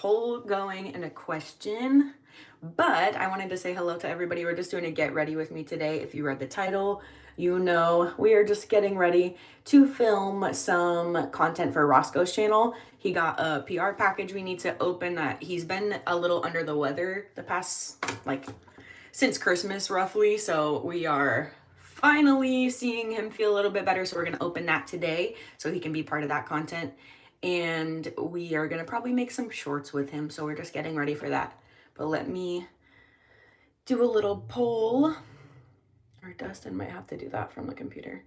poll going and a question, but I wanted to say hello to everybody. We're just doing a get ready with me today. If you read the title, you know we are just getting ready to film some content for Roscoe's channel. He got a PR package we need to open that he's been a little under the weather the past, like, since Christmas roughly, so we are finally seeing him feel a little bit better. So we're going to open that today so he can be part of that content. And we are going to probably make some shorts with him. So we're just getting ready for that. But let me do a little poll. Or Dustin might have to do that from the computer.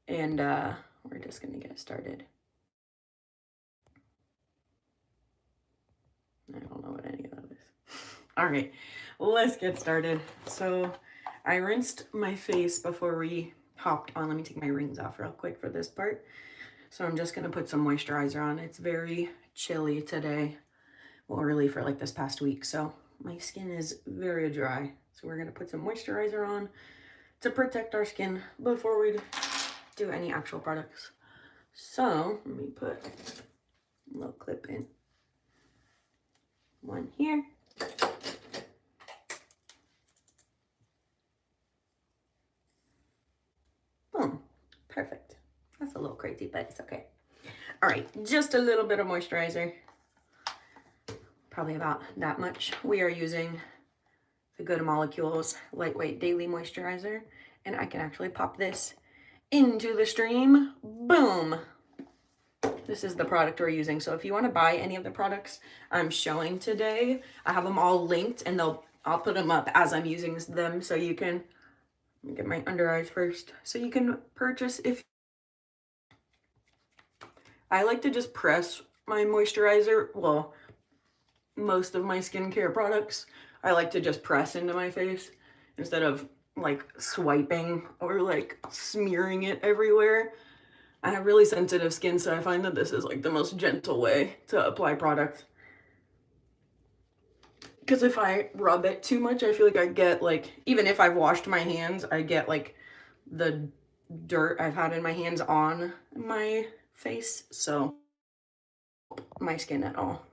And we're just going to get started. I don't know what any of that is. All right, let's get started. So I rinsed my face before we hopped on. Let me take my rings off real quick for this part. So I'm just going to put some moisturizer on. It's very chilly today. Well, really for like this past week. So my skin is very dry. So we're going to put some moisturizer on to protect our skin before we do any actual products. So let me put a little clip in. One here. Boom. Perfect. That's a little crazy, but it's okay. All right, just a little bit of moisturizer. Probably about that much. We are using the Good Molecules Lightweight Daily Moisturizer, and I can actually pop this into the stream. Boom. This is the product we're using. So if you want to buy any of the products I'm showing today, I have them all linked, and I'll put them up as I'm using them, so you can, let me get my under eyes first, so you can purchase. If I like to just press my moisturizer, well, most of my skincare products, I like to just press into my face instead of like swiping or like smearing it everywhere. I have really sensitive skin, so I find that this is like the most gentle way to apply product. Because if I rub it too much, I feel like I get like, even if I've washed my hands, I get like the dirt I've had in my hands on my face. So my skin at all.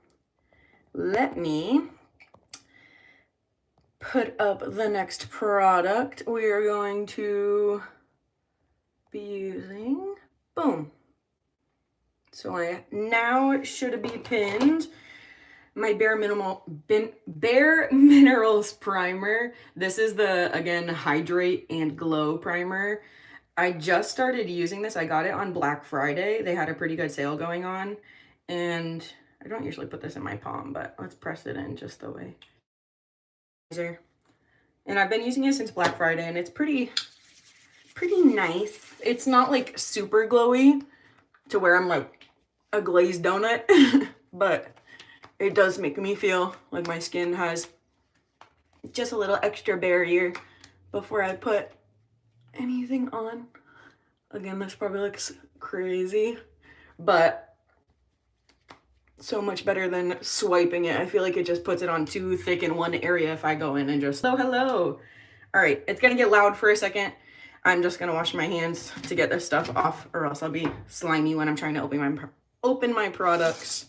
Let me put up the next product we are going to be using. Boom. So I now should be pinned my Bare Minerals primer. This is the, again, Hydrate and Glow primer. I just started using this. I got it on Black Friday. They had a pretty good sale going on, and I don't usually put this in my palm, but let's press it in just the way. And I've been using it since Black Friday, and it's pretty nice. It's not like super glowy to where I'm like a glazed donut, but it does make me feel like my skin has just a little extra barrier before I put anything on. Again, this probably looks crazy, but so much better than swiping it. I feel like it just puts it on too thick in one area if I go in and just, hello. All right, it's gonna get loud for a second. I'm just gonna wash my hands to get this stuff off, or else I'll be slimy when I'm trying to open my products.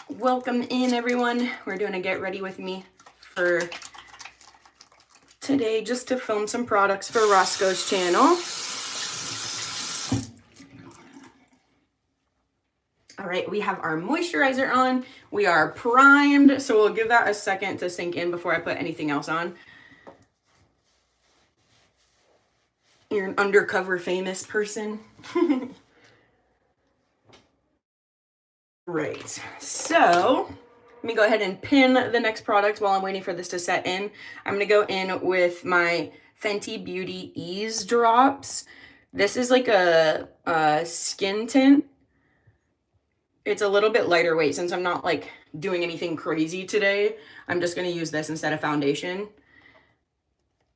Welcome in, everyone. We're doing a get ready with me for today, just to film some products for Roscoe's channel. All right, we have our moisturizer on. We are primed, so we'll give that a second to sink in before I put anything else on. You're an undercover famous person. Right, so let me go ahead and pin the next product while I'm waiting for this to set in. I'm gonna go in with my Fenty Beauty Ease Drops. This is like a skin tint. It's a little bit lighter weight since I'm not like doing anything crazy today. I'm just gonna use this instead of foundation.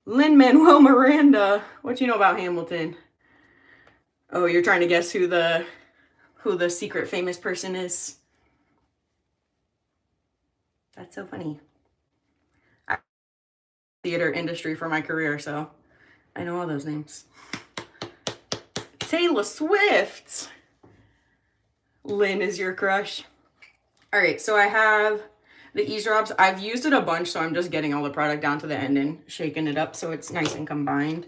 Lin-Manuel Miranda, what you know about Hamilton? Oh, you're trying to guess who the secret famous person is? That's so funny. I theater industry for my career, so I know all those names. Taylor Swift. Lynn is your crush. All right, so I have the Ease Drops. I've used it a bunch, so I'm just getting all the product down to the end and shaking it up so it's nice and combined.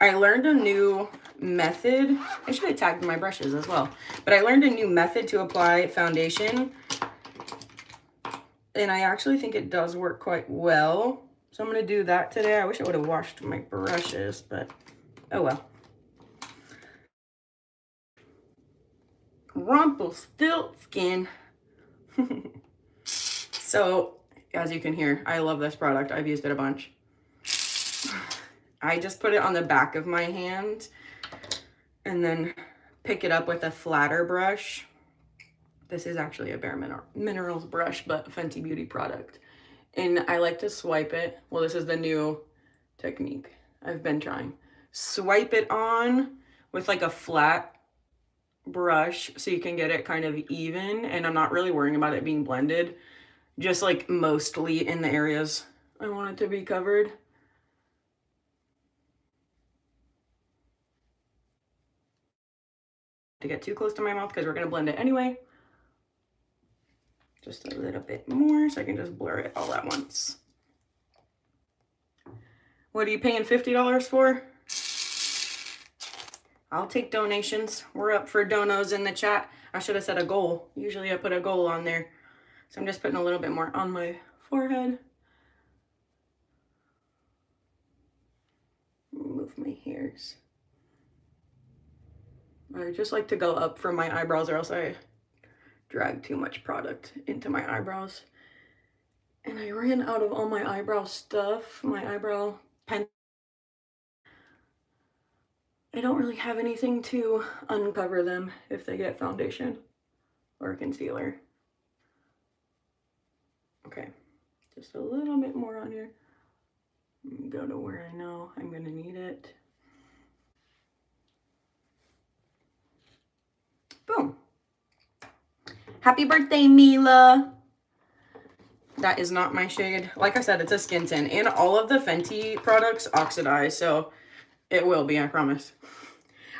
I learned a new method. I should have tagged my brushes as well. But I learned a new method to apply foundation. And I actually think it does work quite well. So I'm going to do that today. I wish I would have washed my brushes, but oh well. Rumpelstiltskin. So, as you can hear, I love this product. I've used it a bunch. I just put it on the back of my hand and then pick it up with a flatter brush. This is actually a Bare Minerals brush, but Fenty Beauty product. And I like to swipe it. Well, this is the new technique I've been trying. Swipe it on with like a flat brush so you can get it kind of even. And I'm not really worrying about it being blended. Just like mostly in the areas I want it to be covered. To get too close to my mouth because we're going to blend it anyway. Just a little bit more so I can just blur it all at once. What are you paying $50 for? I'll take donations. We're up for donos in the chat. I should have set a goal. Usually I put a goal on there. So I'm just putting a little bit more on my forehead. Move my hairs. I just like to go up from my eyebrows or else I drag too much product into my eyebrows. And I ran out of all my eyebrow stuff, my eyebrow pen. I don't really have anything to uncover them if they get foundation or concealer. Okay, just a little bit more on here. Go to where I know I'm gonna need it. Boom. Happy birthday, Mila. That is not my shade. Like I said, it's a skin tint. And all of the Fenty products oxidize, so it will be, I promise.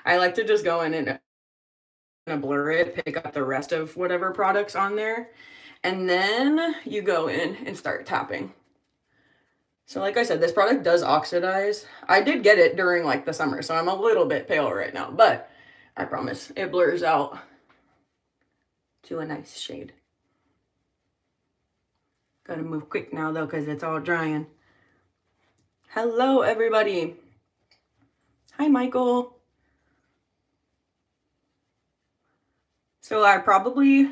I like to just go in and blur it, pick up the rest of whatever products on there. And then you go in and start tapping. So like I said, this product does oxidize. I did get it during like the summer, so I'm a little bit pale right now. But I promise, it blurs out to a nice shade. Gotta move quick now though, because it's all drying. Hello, everybody. Hi, Michael. So I probably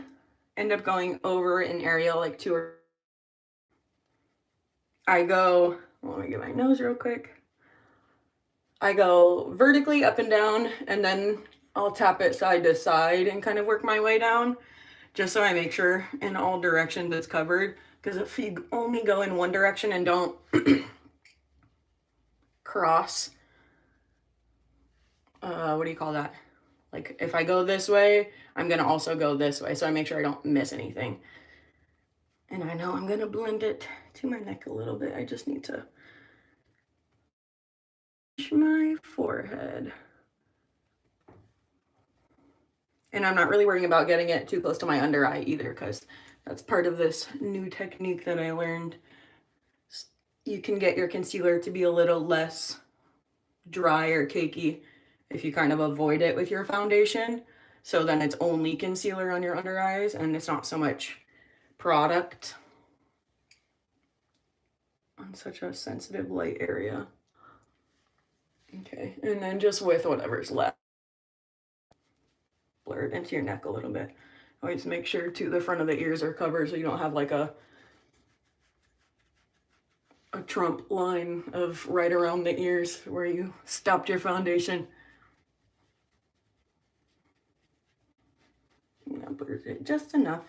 end up going over an area like 2 or... I go, let me get my nose real quick. I go vertically up and down, and then I'll tap it side to side and kind of work my way down, just so I make sure in all directions it's covered. Because if you only go in one direction and don't cross, what do you call that? Like if I go this way, I'm gonna also go this way, so I make sure I don't miss anything. And I know I'm gonna blend it to my neck a little bit. I just need to push my forehead. And I'm not really worrying about getting it too close to my under eye either, because that's part of this new technique that I learned. You can get your concealer to be a little less dry or cakey if you kind of avoid it with your foundation. So then it's only concealer on your under eyes and it's not so much product on such a sensitive light area. Okay, and then just with whatever's left, blur it into your neck a little bit. Always make sure too the front of the ears are covered so you don't have like a Trump line of right around the ears where you stopped your foundation. That blurs it just enough.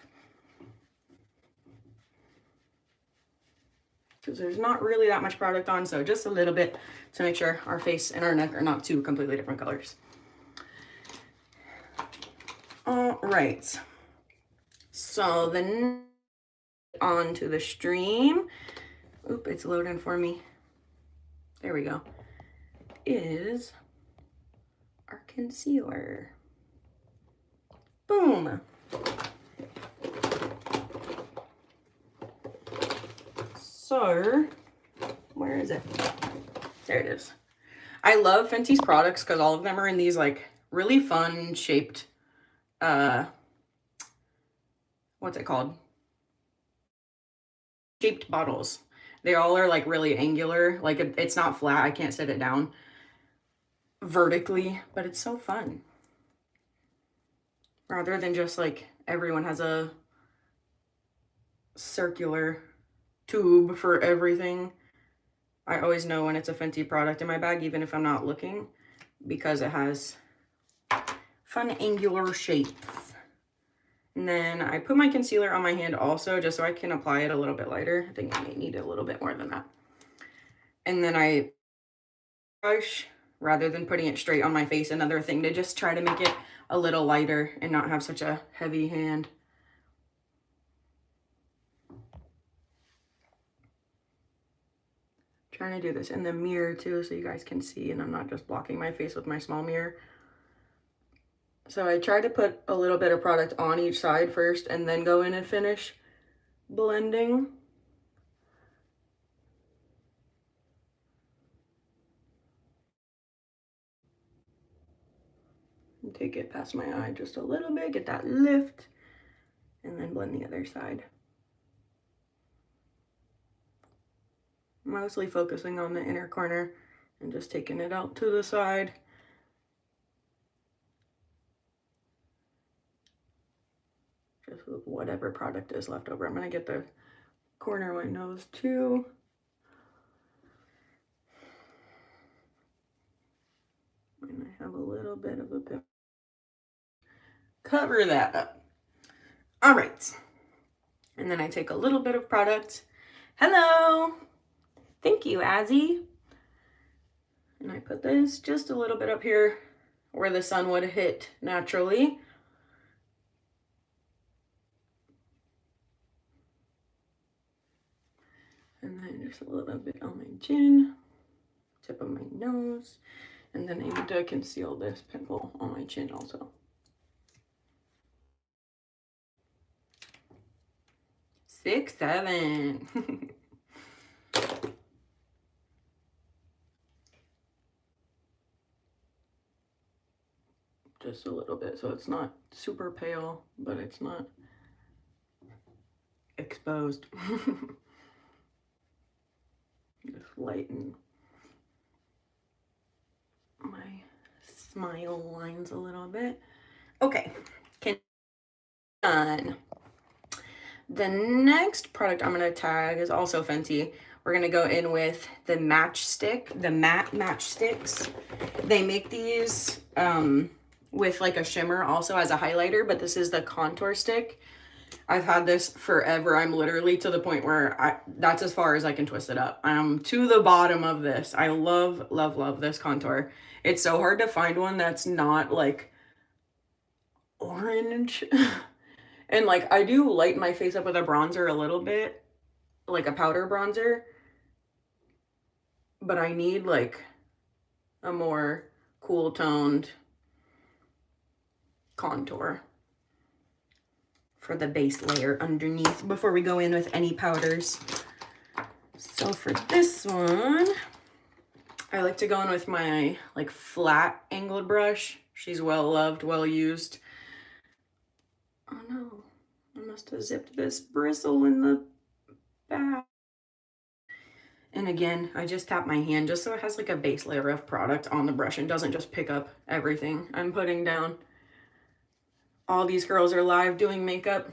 Because there's not really that much product on, so just a little bit to make sure our face and our neck are not two completely different colors. All right. So then on to the stream. Oop, it's loading for me. There we go. Is our concealer. Boom. So, where is it? There it is. I love Fenty's products because all of them are in these like really fun shaped, what's it called? Shaped bottles. They all are like really angular. Like it's not flat. I can't set it down vertically, but it's so fun. Rather than just like everyone has a circular tube for everything. I always know when it's a Fenty product in my bag, even if I'm not looking, because it has fun angular shapes. And then I put my concealer on my hand also, just so I can apply it a little bit lighter. I think I may need a little bit more than that. And then I brush, rather than putting it straight on my face, another thing to just try to make it a little lighter and not have such a heavy hand. Trying to do this in the mirror too, so you guys can see and I'm not just blocking my face with my small mirror. So I try to put a little bit of product on each side first and then go in and finish blending. And take it past my eye just a little bit, get that lift, and then blend the other side. Mostly focusing on the inner corner and just taking it out to the side. Just with whatever product is left over. I'm gonna get the corner of my nose too. And I have a little bit of a pimple. Cover that up. All right. And then I take a little bit of product. Hello. Thank you, Azzy. And I put this just a little bit up here where the sun would hit naturally. And then just a little bit on my chin, tip of my nose. And then I need to conceal this pimple on my chin also. 6, 7. Just a little bit, so it's not super pale, but it's not exposed. Just lighten my smile lines a little bit. Okay, done. The next product I'm going to tag is also Fenty. We're going to go in with the matchstick, the matte matchsticks. They make these with like a shimmer also as a highlighter, but this is the contour stick. I've had this forever. I'm literally to the point where that's as far as I can twist it up. I'm to the bottom of this. I love, love, love this contour. It's so hard to find one that's not like orange. And like I do lighten my face up with a bronzer a little bit, like a powder bronzer, but I need like a more cool toned contour for the base layer underneath before we go in with any powders. So for this one, I like to go in with my like flat angled brush. She's well loved, well used. Oh no, I must have zipped this bristle in the back. And again, I just tap my hand just so it has like a base layer of product on the brush and doesn't just pick up everything I'm putting down. All these girls are live doing makeup.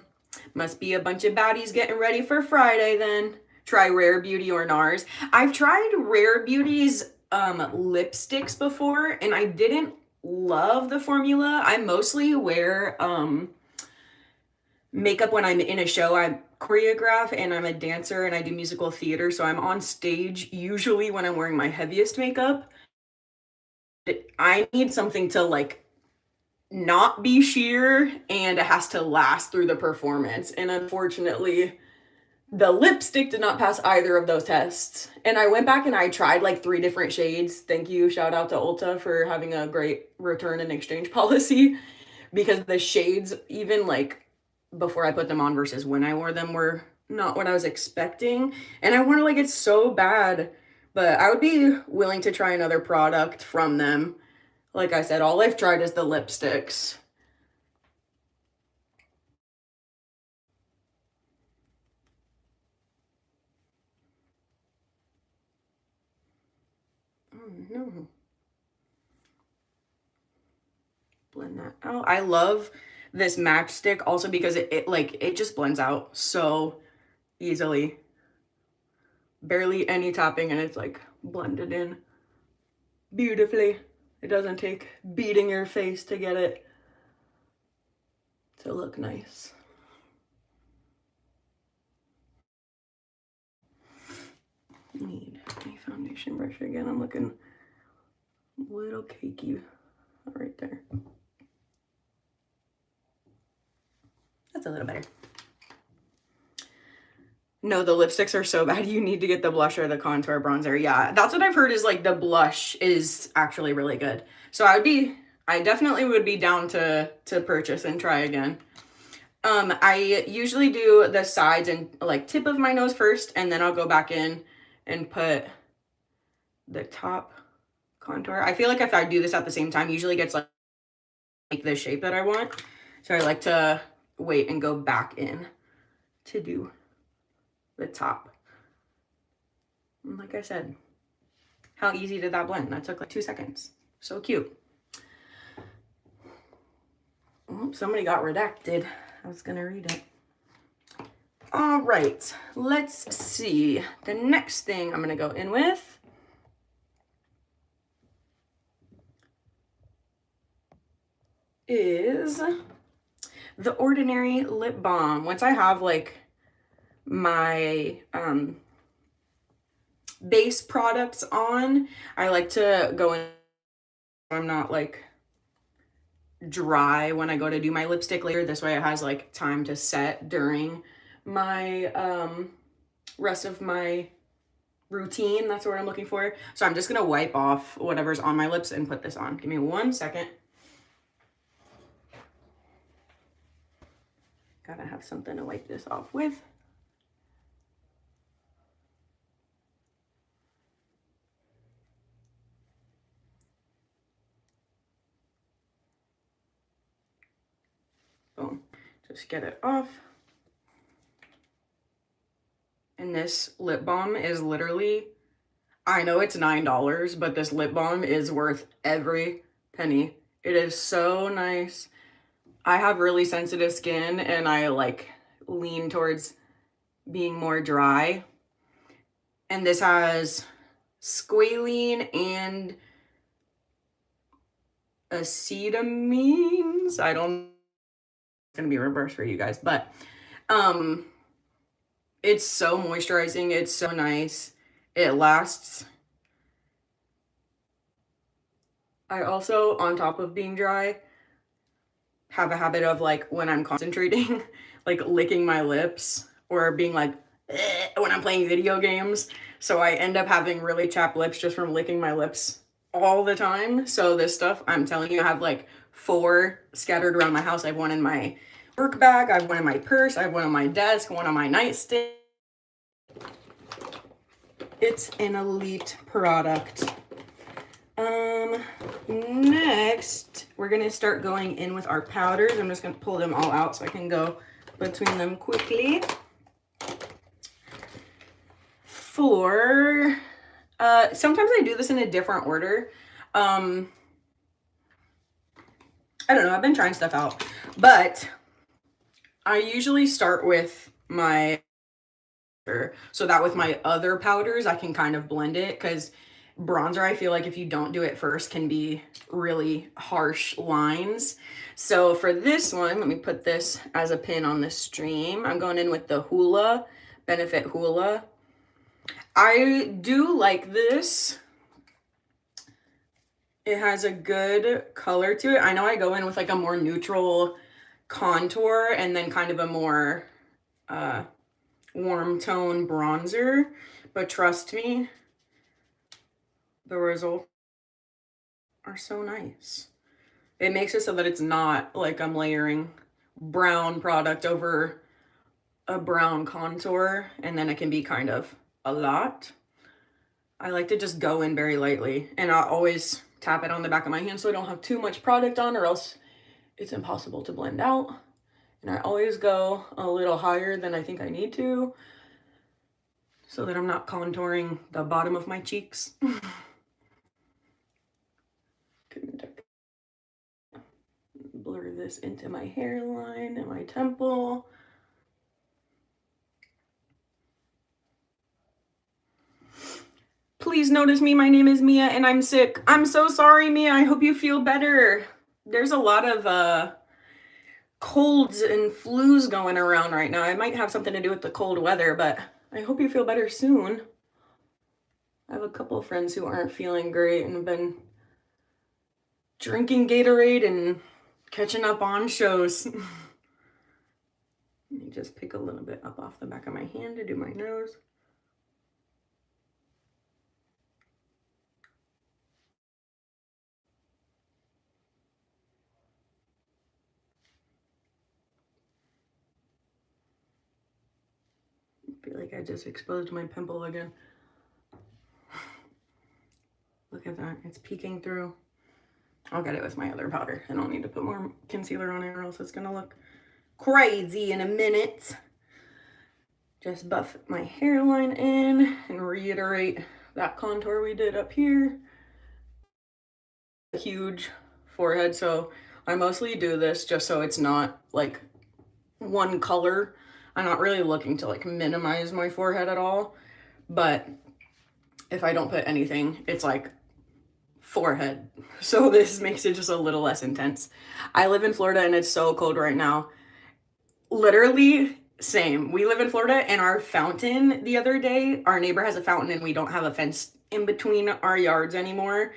Must be a bunch of baddies getting ready for Friday then. Try Rare Beauty or NARS. I've tried Rare Beauty's lipsticks before and I didn't love the formula. I mostly wear makeup when I'm in a show. I choreograph and I'm a dancer and I do musical theater, so I'm on stage usually when I'm wearing my heaviest makeup. I need something to like not be sheer and it has to last through the performance, and unfortunately the lipstick did not pass either of those tests. And I went back and I tried like 3 different shades. Thank you, shout out to Ulta for having a great return and exchange policy, because the shades, even like before I put them on versus when I wore them, were not what I was expecting. And I want to like it so bad, but I would be willing to try another product from them. Like I said, all I've tried is the lipsticks. Oh no. Blend that out. I love this matchstick also because it just blends out so easily. Barely any tapping and it's like blended in beautifully. It doesn't take beating your face to get it to look nice. Need a foundation brush again. I'm looking a little cakey right there. That's a little better. No, the lipsticks are so bad. You need to get the blusher, the contour, bronzer. Yeah, that's what I've heard is like the blush is actually really good. So I definitely would be down to purchase and try again. I usually do the sides and like tip of my nose first, and then I'll go back in and put the top contour. I feel like if I do this at the same time, usually gets like the shape that I want. So I like to wait and go back in to do the top. And like I said, how easy did that blend? That took like 2 seconds. So cute. Oh, somebody got redacted. I was gonna read it. All right, let's see. The next thing I'm gonna go in with is the Ordinary Lip Balm. Once I have like my base products on, I like to go in. I'm not like dry when I go to do my lipstick later. This way it has like time to set during my rest of my routine. That's what I'm looking for. So I'm just gonna wipe off whatever's on my lips and put this on. Give me 1 second. Gotta have something to wipe this off with. Boom. Just get it off. And this lip balm is literally, I know it's $9, but this lip balm is worth every penny. It is so nice. I have really sensitive skin and I like lean towards being more dry. And this has squalene and acetamines. I don't, it's gonna be reversed for you guys, but it's so moisturizing. It's so nice. It lasts. I also, on top of being dry, have a habit of like when I'm concentrating, like licking my lips or being like when I'm playing video games. So I end up having really chapped lips just from licking my lips all the time. So this stuff, I'm telling you, I have like 4 scattered around my house. I have one in my work bag, I have one in my purse, I have one on my desk, one on my nightstand. It's an elite product. Next, we're gonna start going in with our powders. I'm just gonna pull them all out so I can go between them quickly. For, sometimes I do this in a different order. I don't know, I've been trying stuff out, but I usually start with my, so that with my other powders, I can kind of blend it, because bronzer, I feel like if you don't do it first, can be really harsh lines. So for this one, let me put this as a pin on the stream. I'm going in with the Hoola, Benefit Hoola. I do like this. It has a good color to it. I know I go in with like a more neutral contour and then kind of a more warm tone bronzer, but trust me, the results are so nice. It makes it so that it's not like I'm layering brown product over a brown contour, and then it can be kind of a lot. I like to just go in very lightly, and I always tap it on the back of my hand so I don't have too much product on, or else it's impossible to blend out. And I always go a little higher than I think I need to so that I'm not contouring the bottom of my cheeks. Blur this into my hairline and my temple. Please notice me. My name is Mia and I'm sick. I'm so sorry, Mia. I hope you feel better. There's a lot of colds and flus going around right now. It might have something to do with the cold weather, but I hope you feel better soon. I have a couple of friends who aren't feeling great and have been drinking Gatorade and catching up on shows. Let me just pick a little bit up off the back of my hand to do my nose. I feel like I just exposed my pimple again. Look at that, it's peeking through. I'll get it with my other powder. I don't need to put more concealer on it or else it's gonna look crazy in a minute. Just buff my hairline in and reiterate that contour we did up here. A huge forehead, so I mostly do this just so it's not like one color. I'm not really looking to like minimize my forehead at all, but if I don't put anything, it's like forehead. So this makes it just a little less intense. I live in Florida and it's so cold right now. Literally same. We live in Florida and our fountain the other day, our neighbor has a fountain and we don't have a fence in between our yards anymore.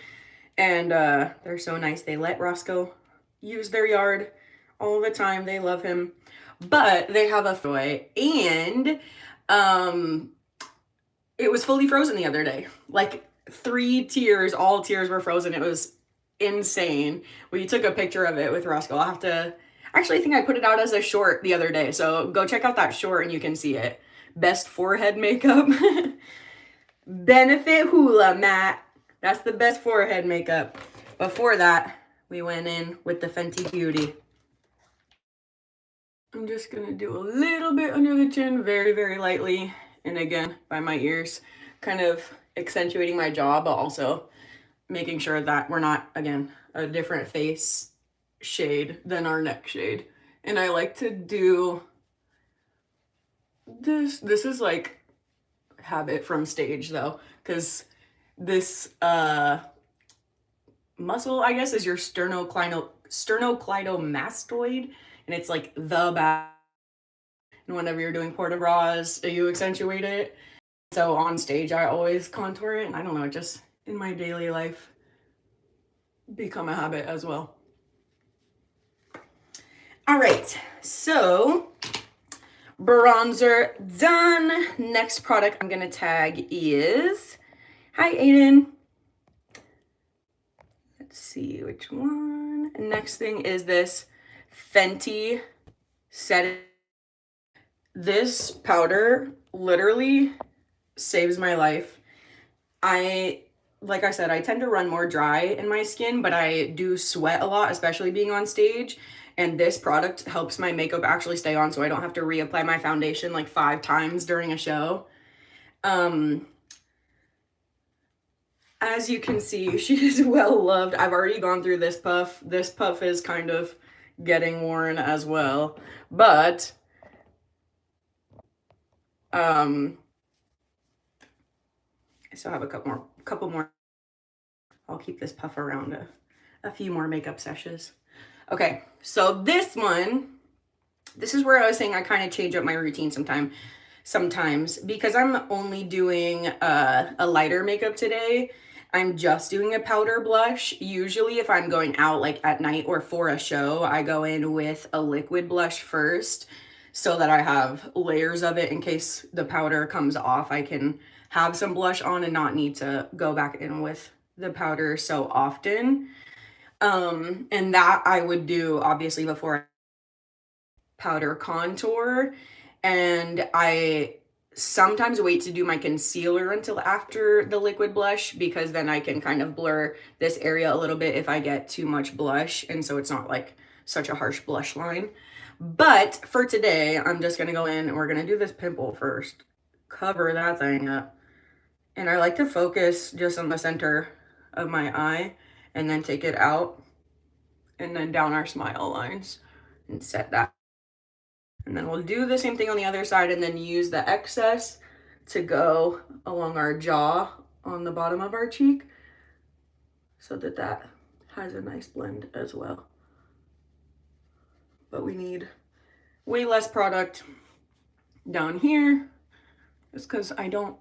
And they're so nice. They let Roscoe use their yard all the time. They love him. But they have a freeway and it was fully frozen the other day. Like 3 tiers, all tiers were frozen. It was insane. We took a picture of it with Roscoe. I'll have to, actually I think I put it out as a short the other day. So go check out that short and you can see it. Best forehead makeup. Benefit Hoola Matte. That's the best forehead makeup. Before that, we went in with the Fenty Beauty. I'm just gonna do a little bit under the chin, very, very lightly. And again, by my ears, kind of accentuating my jaw, but also making sure that we're not, again, a different face shade than our neck shade. And I like to do this. This is like habit from stage though, because this muscle, I guess, is your sternocleidomastoid, and it's like the back. And whenever you're doing port de bras, you accentuate it. So on stage, I always contour it, and I don't know, just in my daily life, become a habit as well. All right, so bronzer done. Next product I'm gonna tag is, hi Aiden. Let's see which one. Next thing is this Fenty Set. This powder literally saves my life. Like I said, I tend to run more dry in my skin, but I do sweat a lot, especially being on stage. And this product helps my makeup actually stay on so I don't have to reapply my foundation like 5 times during a show. As you can see, she is well loved. I've already gone through this puff. This puff is kind of getting worn as well, but I still have a couple more. I'll keep this puff around a few more makeup sessions. Okay, so this is where I was saying I kind of change up my routine sometimes because I'm only doing a lighter makeup today. I'm just doing a powder blush. Usually if I'm going out like at night or for a show, I go in with a liquid blush first so that I have layers of it in case the powder comes off. I can have some blush on and not need to go back in with the powder so often. And that I would do obviously before powder contour. And I sometimes wait to do my concealer until after the liquid blush, because then I can kind of blur this area a little bit if I get too much blush, and so it's not like such a harsh blush line. But for today, I'm just gonna go in and we're gonna do this pimple first. Cover that thing up. And I like to focus just on the center of my eye and then take it out and then down our smile lines and set that. And then we'll do the same thing on the other side and then use the excess to go along our jaw on the bottom of our cheek so that that has a nice blend as well. But we need way less product down here just because I don't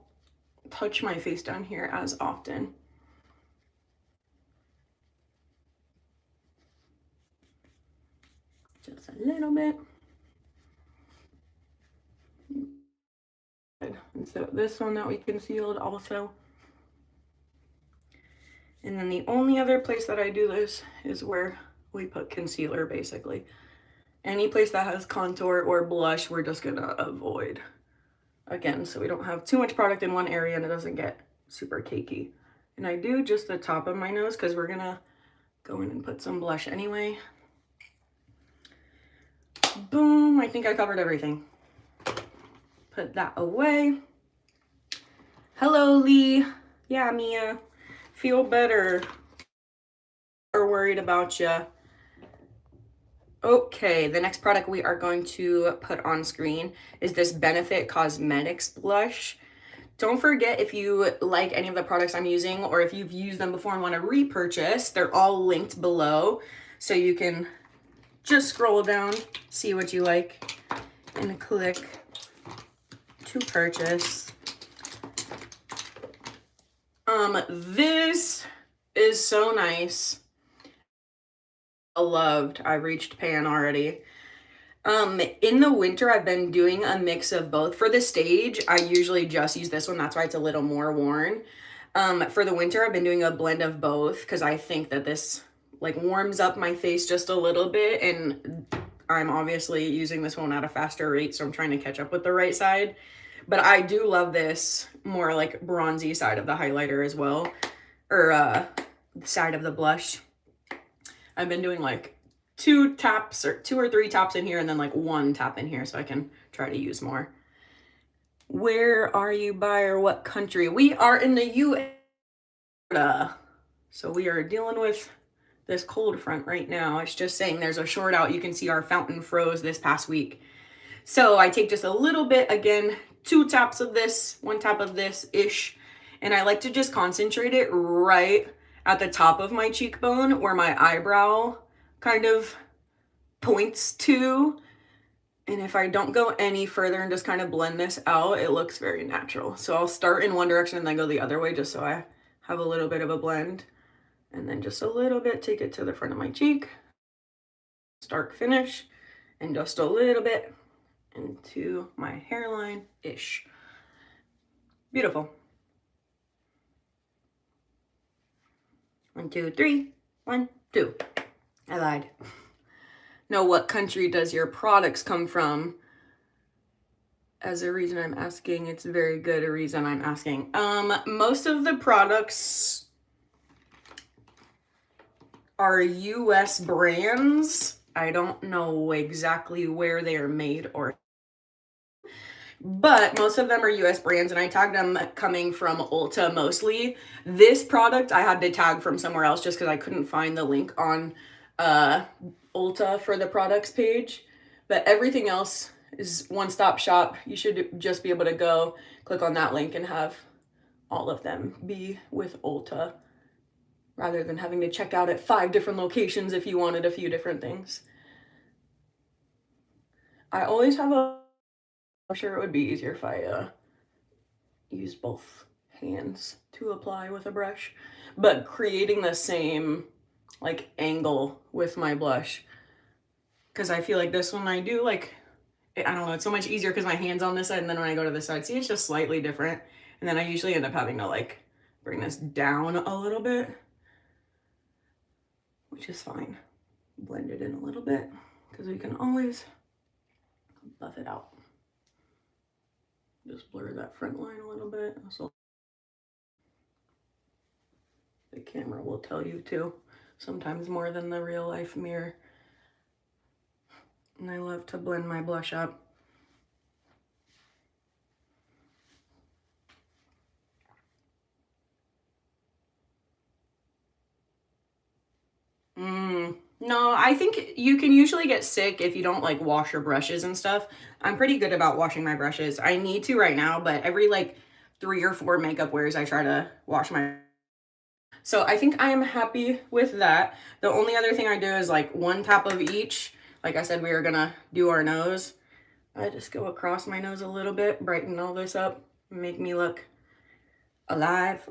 touch my face down here as often. Just a little bit. And so this one that we concealed also. And then the only other place that I do this is where we put concealer, basically. Any place that has contour or blush, we're just gonna avoid. Again, so we don't have too much product in one area and it doesn't get super cakey. And I do just the top of my nose because we're gonna go in and put some blush anyway. Boom, I think I covered everything. Put that away. Hello, Lee. Yeah, Mia. Feel better. Or worried about you. Okay, the next product we are going to put on screen is this Benefit Cosmetics blush. Don't forget, if you like any of the products I'm using or if you've used them before and want to repurchase, they're all linked below. So you can just scroll down, see what you like, and click to purchase. This is so nice. Loved. I reached pan already. In the winter, I've been doing a mix of both. For the stage, I usually just use this one. That's why it's a little more worn. For the winter, I've been doing a blend of both because I think that this like warms up my face just a little bit, and I'm obviously using this one at a faster rate, so I'm trying to catch up with the right side. But I do love this more like bronzy side of the highlighter as well, or side of the blush. I've been doing like 2 taps or 2 or 3 taps in here and then like 1 tap in here so I can try to use more. Where are you by or what country? We are in the U.S. So we are dealing with this cold front right now. It's just saying there's a short out. You can see our fountain froze this past week. So I take just a little bit, again, 2 taps of this, 1 tap of this ish. And I like to just concentrate it right at the top of my cheekbone where my eyebrow kind of points to. And if I don't go any further and just kind of blend this out, it looks very natural. So I'll start in one direction and then go the other way just so I have a little bit of a blend. And then just a little bit, take it to the front of my cheek. Start finish. And just a little bit into my hairline-ish. Beautiful. 1, 2, 3. 1, 2. I lied. Know what country does your products come from? As a reason I'm asking, it's very good a reason I'm asking. Most of the products are US brands. I don't know exactly where they are made or, but most of them are US brands, and I tagged them coming from Ulta mostly. This product I had to tag from somewhere else just because I couldn't find the link on Ulta for the products page. But everything else is one-stop shop. You should just be able to go click on that link and have all of them be with Ulta rather than having to check out at 5 different locations if you wanted a few different things. I always have I'm sure it would be easier if I used both hands to apply with a brush, but creating the same like angle with my blush, because I feel like this one I do like, I don't know, it's so much easier because my hand's on this side, and then when I go to this side, see, it's just slightly different. And then I usually end up having to like bring this down a little bit, which is fine. Blend it in a little bit because we can always buff it out. Just blur that front line a little bit. So the camera will tell you too, sometimes more than the real life mirror. And I love to blend my blush up. No, I think you can usually get sick if you don't like wash your brushes and stuff. I'm pretty good about washing my brushes. I need to right now, but every like 3 or 4 makeup wears, I try to wash my. So I think I am happy with that. The only other thing I do is like 1 tap of each. Like I said, we are gonna do our nose. I just go across my nose a little bit, brighten all this up, make me look alive.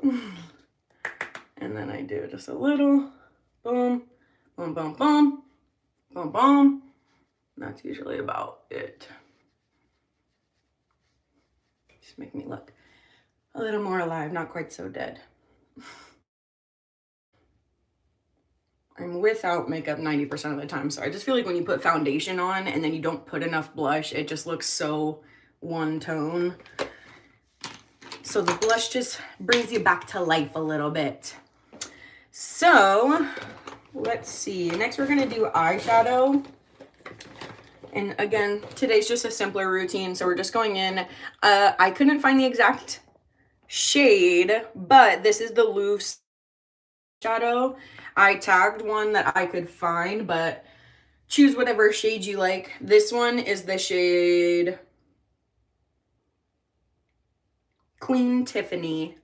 And then I do just a little, boom, boom, boom, boom, boom, boom. And that's usually about it. Just make me look a little more alive, not quite so dead. I'm without makeup 90% of the time, so I just feel like when you put foundation on and then you don't put enough blush, it just looks so one tone. So the blush just brings you back to life a little bit. So let's see. Next, we're gonna do eyeshadow. And again, today's just a simpler routine, so we're just going in. I couldn't find the exact shade, but this is the loose shadow. I tagged one that I could find, but choose whatever shade you like. This one is the shade Queen Tiffany.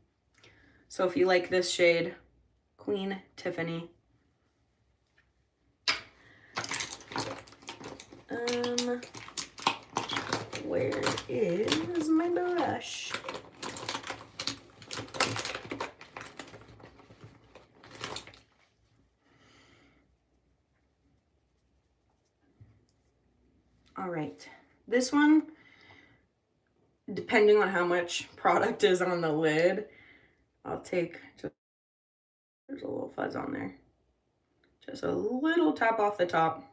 So if you like this shade, Queen Tiffany. Where is my brush? All right, this one, depending on how much product is on the lid, I'll take just, there's a little fuzz on there. Just a little tap off the top.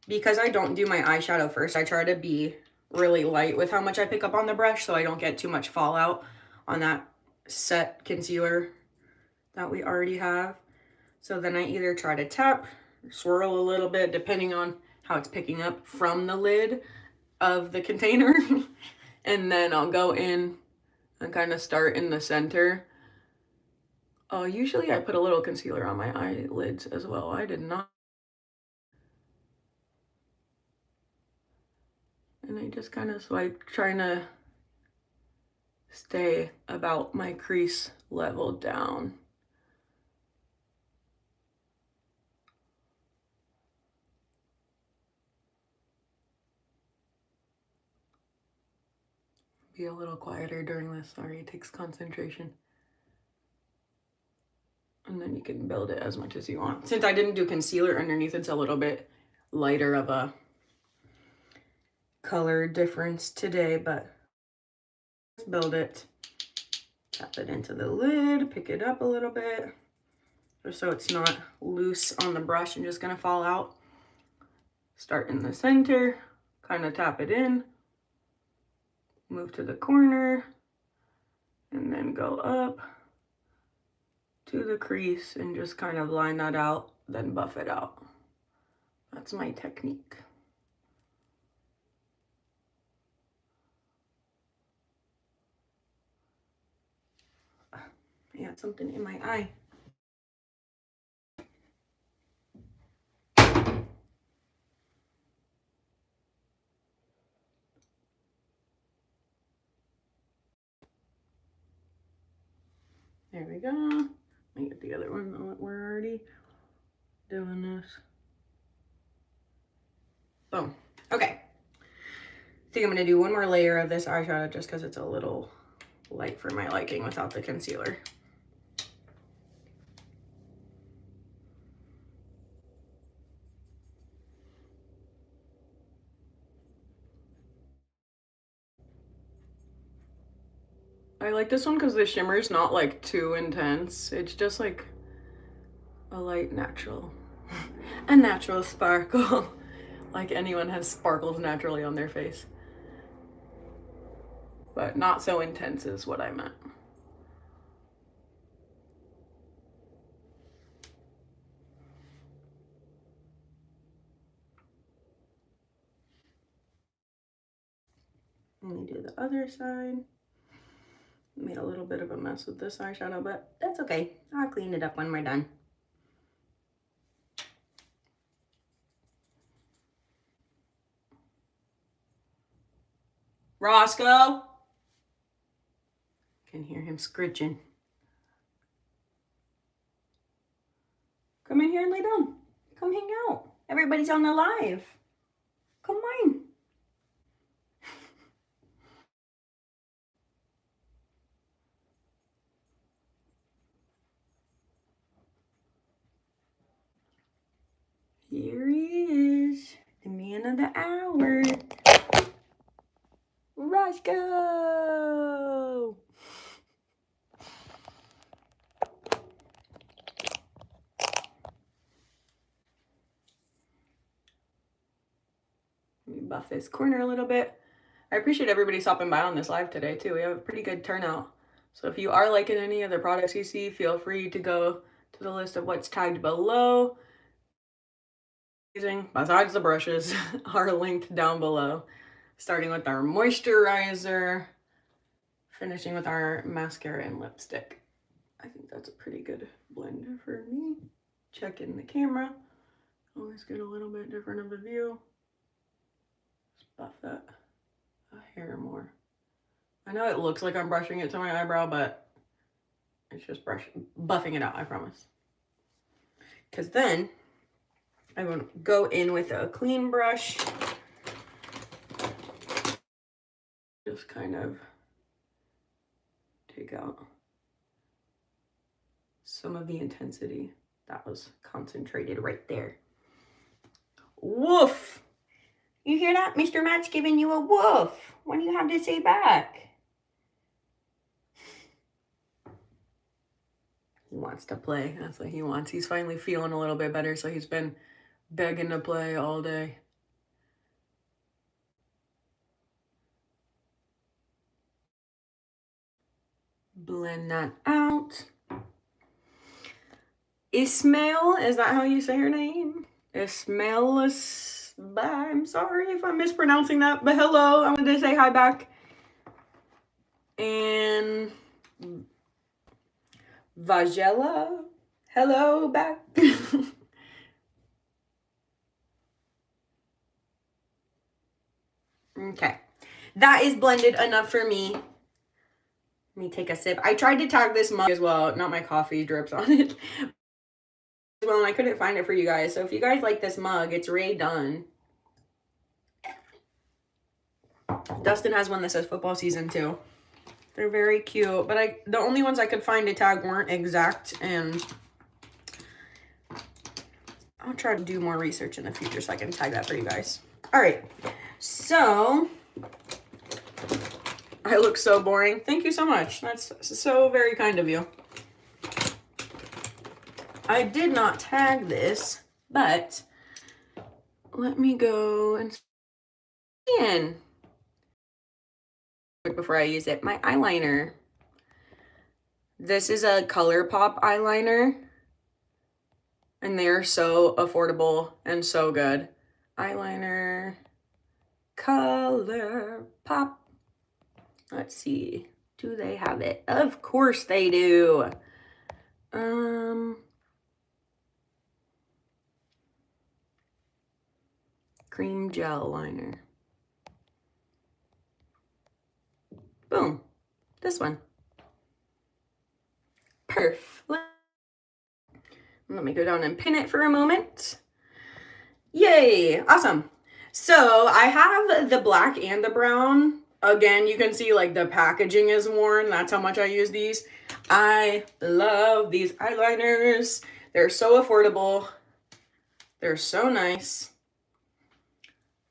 Because I don't do my eyeshadow first, I try to be really light with how much I pick up on the brush so I don't get too much fallout on that set concealer that we already have. So then I either try to tap, swirl a little bit, depending on how it's picking up from the lid of the container. And then I'll go in and kind of start in the center. Usually I put a little concealer on my eyelids as well. I did not. And I just kind of swipe, trying to stay about my crease level down. Be a little quieter during this, sorry, it takes concentration. And then you can build it as much as you want. Since I didn't do concealer underneath, it's a little bit lighter of a color difference today, but let's build it. Tap it into the lid, pick it up a little bit, just so it's not loose on the brush and just gonna fall out. Start in the center, kind of tap it in, move to the corner, and then go up to the crease and just kind of line that out, then buff it out. That's my technique. I had something in my eye. There we go. Let me get the other one. We're already doing this. Boom. Okay. I think I'm gonna do one more layer of this eyeshadow just because it's a little light for my liking without the concealer. I like this one because the shimmer is not like too intense. It's just like a light natural, a natural sparkle. like anyone has sparkles naturally on their face. But not so intense is what I meant. Let me do the other side. Made a little bit of a mess with this eyeshadow, but that's okay. I'll clean it up when we're done. Roscoe! Can hear him scritching. Come in here and lay down. Come hang out. Everybody's on the live. Come on. Here he is, the man of the hour. Roscoe! Let me buff this corner a little bit. I appreciate everybody stopping by on this live today too. We have a pretty good turnout. So if you are liking any of the products you see, feel free to go to the list of what's tagged below. Besides the brushes are linked down below, starting with our moisturizer, finishing with our mascara and lipstick. I think that's a pretty good blend for me. Check in the camera. Always get a little bit different of a view. Just buff that a hair more. I know it looks like I'm brushing it to my eyebrow, but it's just buffing it out, I promise. Because then I'm going to go in with a clean brush. Just kind of take out some of the intensity that was concentrated right there. Woof! You hear that? Mr. Matt's giving you a woof. What do you have to say back? He wants to play. That's what he wants. He's finally feeling a little bit better, so he's been begging to play all day. Blend that out. Ismail, is that how you say her name? Ismail, I'm sorry if I'm mispronouncing that, but hello, I wanted to say hi back. And Vagella, hello back. Okay, that is blended enough for me. Let me take a sip. I tried to tag this mug as well, not my coffee drips on it. Well, and I couldn't find it for you guys. So if you guys like this mug, it's Ray Dunn. Dustin has one that says football season too. They're very cute, but the only ones I could find to tag weren't exact, and I'll try to do more research in the future so I can tag that for you guys. All right, so I look so boring. Thank you so much. That's so very kind of you. I did not tag this, but let me go and in before I use it. My eyeliner. This is a ColourPop eyeliner, and they're so affordable and so good. Eyeliner, ColourPop. Let's see. Do they have it? Of course they do. Cream gel liner. Boom. This one. Perf. Let me go down and pin it for a moment. Yay. Awesome. So I have the black and the brown. Again, you can see like the packaging is worn. That's how much I use these. I love these eyeliners. They're so affordable. They're so nice.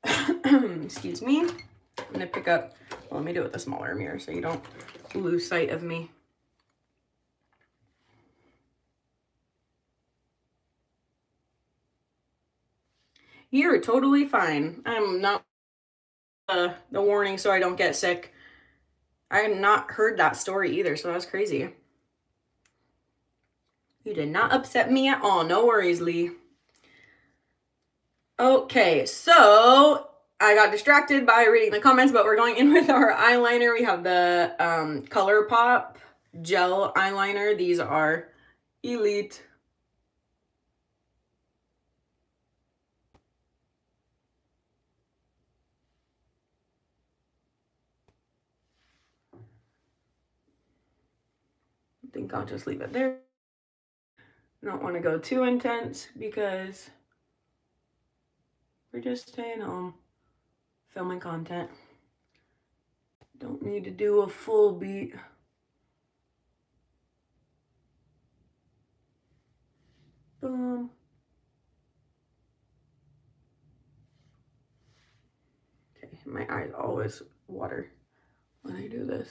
Excuse me. I'm gonna pick up, well, let me do it with a smaller mirror so you don't lose sight of me. You're totally fine. I'm not the warning so I don't get sick. I had not heard that story either, so that's crazy. You did not upset me at all. No worries, Lee. Okay, so I got distracted by reading the comments, but we're going in with our eyeliner. We have the ColourPop gel eyeliner. These are elite. I think I'll just leave it there. I don't want to go too intense because we're just staying home, filming content. Don't need to do a full beat. Boom. Okay, my eyes always water when I do this.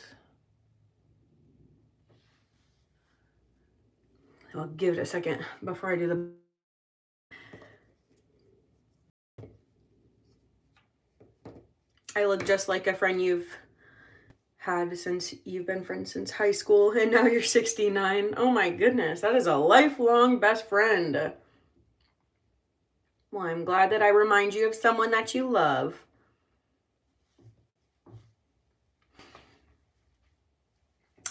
I'll give it a second before I do the... I look just like a friend you've had since you've been friends since high school, and now you're 69. Oh my goodness, that is a lifelong best friend. Well, I'm glad that I remind you of someone that you love.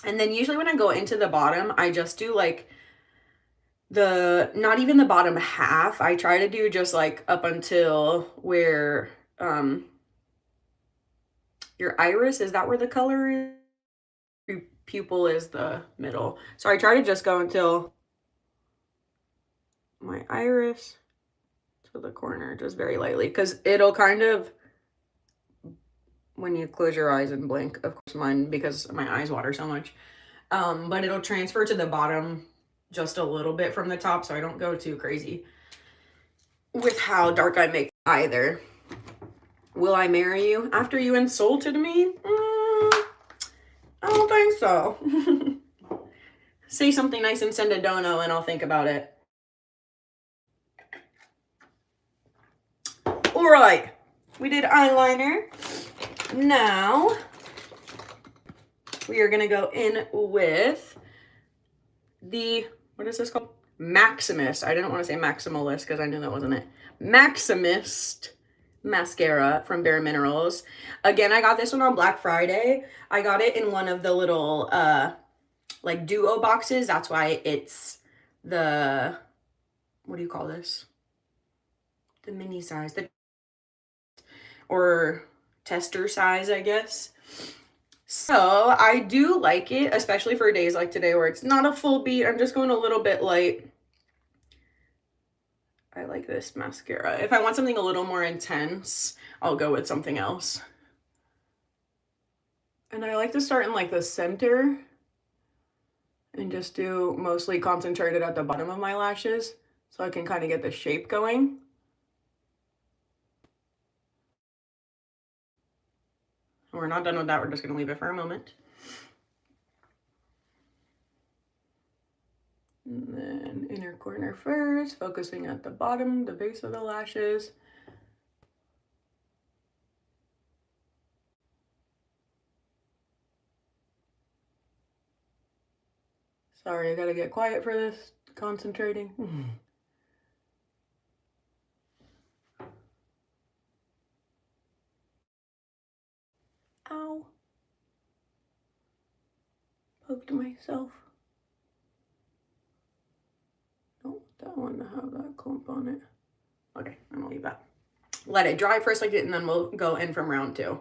And then usually when I go into the bottom, I just do like not even the bottom half. I try to do just like up until where your iris, is that where the color is? Your pupil is the middle. So I try to just go until my iris to the corner, just very lightly, because it'll kind of, when you close your eyes and blink, of course mine, because my eyes water so much, but it'll transfer to the bottom just a little bit from the top, so I don't go too crazy with how dark I make either. Will I marry you after you insulted me? I don't think so. Say something nice and send a dono and I'll think about it. All right, we did eyeliner. Now we are gonna go in with the, what is this called? Maximist. I didn't want to say Maximalist because I knew that wasn't it. Maximist mascara from Bare Minerals. Again, I got this one on Black Friday. I got it in one of the little like duo boxes. That's why it's the, what do you call this? The mini size, or tester size, I guess. So I do like it, especially for days like today where it's not a full beat. I'm just going a little bit light. I like this mascara. If I want something a little more intense, I'll go with something else. And I like to start in like the center and just do mostly concentrated at the bottom of my lashes so I can kind of get the shape going. We're not done with that. We're just going to leave it for a moment. And then inner corner first, focusing at the bottom, the base of the lashes. Sorry, I gotta get quiet for this, concentrating. Ow. Poked myself. Don't want that one to have that clump on it. Okay, I'm gonna leave that. Let it dry for a second and then we'll go in from round 2.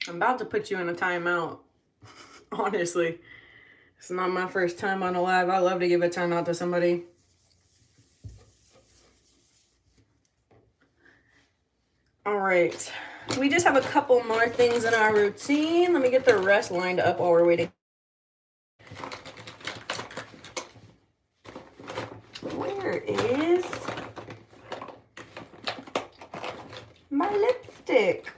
I'm about to put you in a timeout. Honestly, it's not my first time on a live. I love to give a timeout to somebody. All right, we just have a couple more things in our routine. Let me get the rest lined up while we're waiting. Where is my lipstick.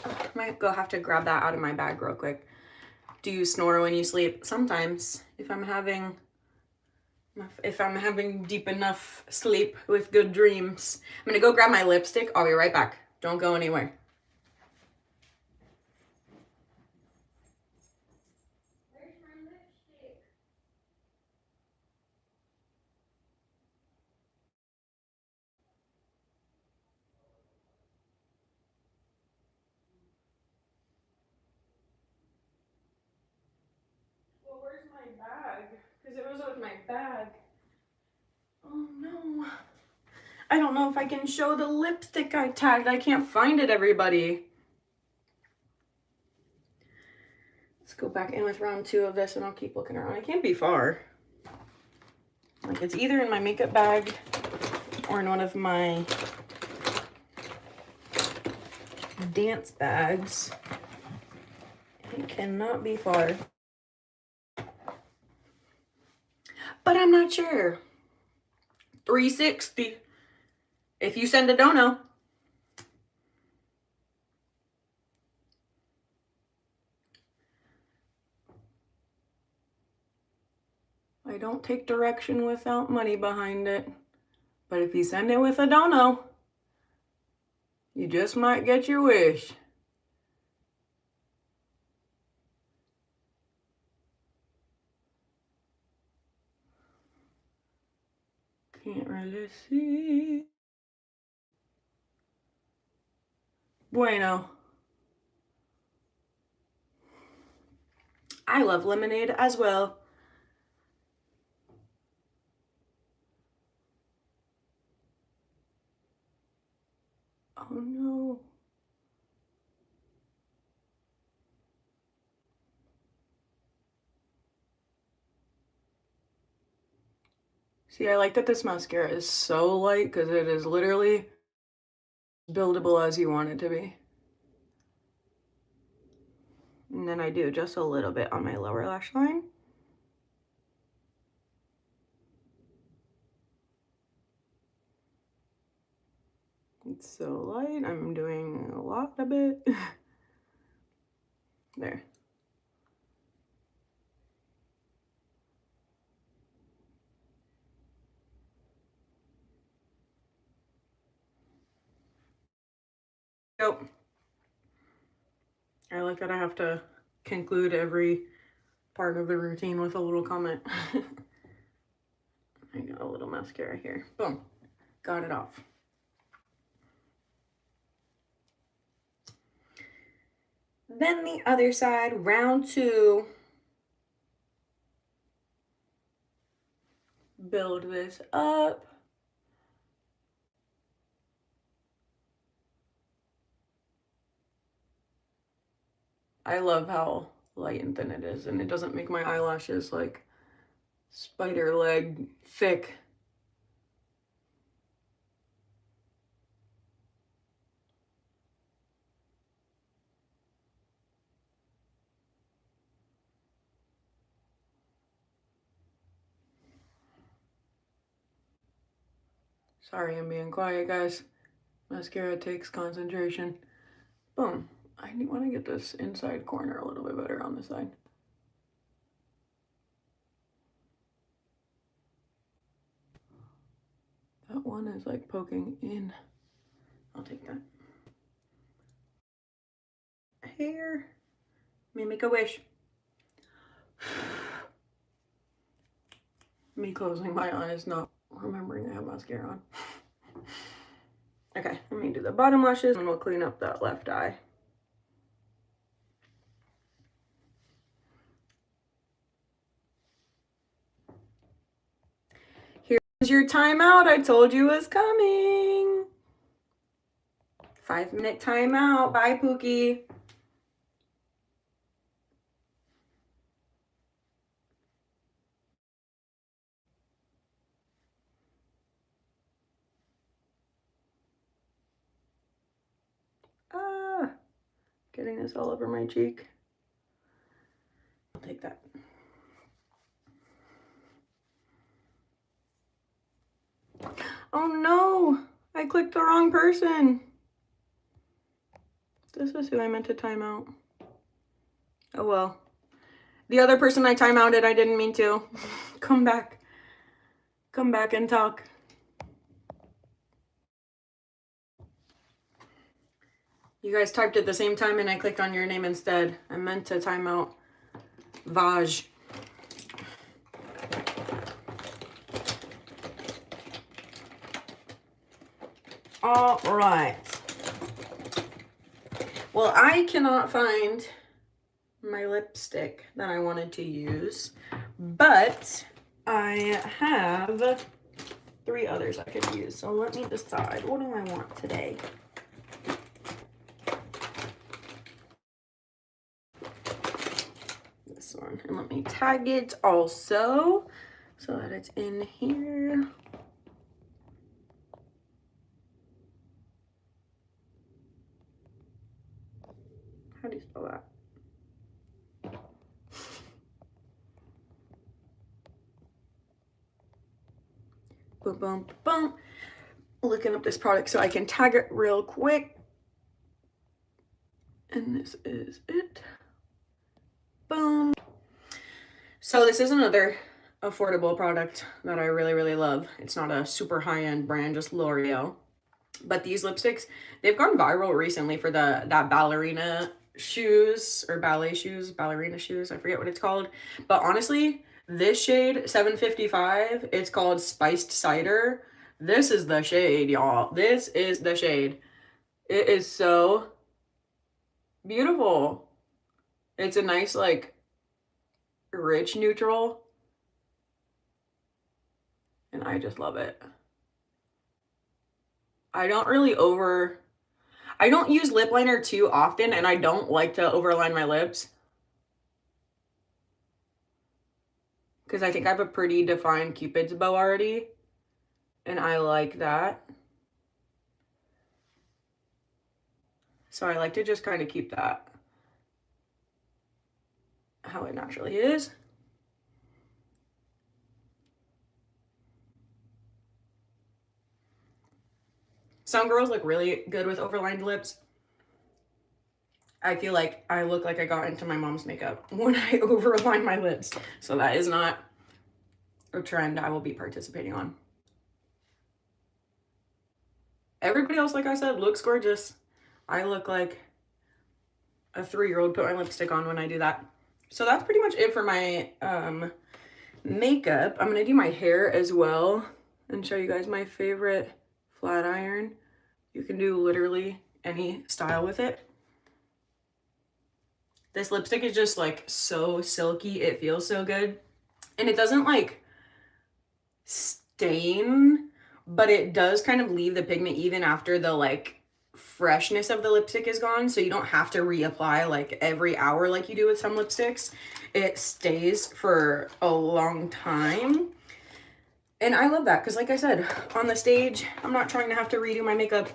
I might go have to grab that out of my bag real quick. Do you snore when you sleep? Sometimes, if I'm having deep enough sleep with good dreams. I'm gonna go grab my lipstick. I'll be right back. Don't go anywhere. Where's my lipstick? Well, where's my bag? Because it was with my bag. Oh no. I don't know if I can show the lipstick I tagged. I can't find it, everybody. Let's go back in with round 2 of this and I'll keep looking around. It can't be far. Like, it's either in my makeup bag or in one of my dance bags. It cannot be far. But I'm not sure. 360. If you send a dono. I don't take direction without money behind it. But if you send it with a dono, you just might get your wish. Can't really see. Bueno. I love lemonade as well. Oh no. See, I like that this mascara is so light because it is literally buildable as you want it to be. And then I do just a little bit on my lower lash line. It's so light, I'm doing a lot of it. There. Nope. I like that I have to conclude every part of the routine with a little comment. I got a little mascara here. Boom. Got it off. Then the other side, round 2. Build this up. I love how light and thin it is, and it doesn't make my eyelashes like spider leg thick. Sorry, I'm being quiet, guys. Mascara takes concentration. Boom. I want to get this inside corner a little bit better on the side. That one is like poking in. I'll take that. Hair. Let me make a wish. Me closing my eyes, not remembering I have mascara on. Okay, let me do the bottom lashes and we'll clean up that left eye. Here's your timeout I told you was coming. 5-minute timeout. Bye, Pookie. Getting this all over my cheek. I'll take that. Oh no, I clicked the wrong person. This is who I meant to time out. Oh well. The other person I time outed, I didn't mean to. Come back. Come back and talk. You guys typed at the same time and I clicked on your name instead. I meant to time out Vaj. All right. Well, I cannot find my lipstick that I wanted to use, but I have 3 others I could use. So let me decide, what do I want today? This one, and let me tag it also so that it's in here. How do you spell that? Boom, boom, boom. Looking up this product so I can tag it real quick. And this is it. Boom. So this is another affordable product that I really, really love. It's not a super high-end brand, just L'Oreal. But these lipsticks, they've gone viral recently for that ballerina shoes or ballet shoes, ballerina shoes. I forget what it's called. But honestly, this shade 755, it's called Spiced Cider. This is the shade, y'all. This is the shade. It is so beautiful. It's a nice, like, rich neutral. And I just love it. I don't use lip liner too often, and I don't like to overline my lips because I think I have a pretty defined Cupid's bow already, and I like that. So I like to just kind of keep that how it naturally is. Some girls look really good with overlined lips. I feel like I look like I got into my mom's makeup when I overline my lips. So that is not a trend I will be participating on. Everybody else, like I said, looks gorgeous. I look like a 3-year-old put my lipstick on when I do that. So that's pretty much it for my makeup. I'm gonna do my hair as well and show you guys my favorite flat iron. You can do literally any style with it. This lipstick is just like so silky. It feels so good. And it doesn't like stain, but it does kind of leave the pigment even after the like freshness of the lipstick is gone. So you don't have to reapply like every hour like you do with some lipsticks. It stays for a long time. And I love that because, like I said, on the stage, I'm not trying to have to redo my makeup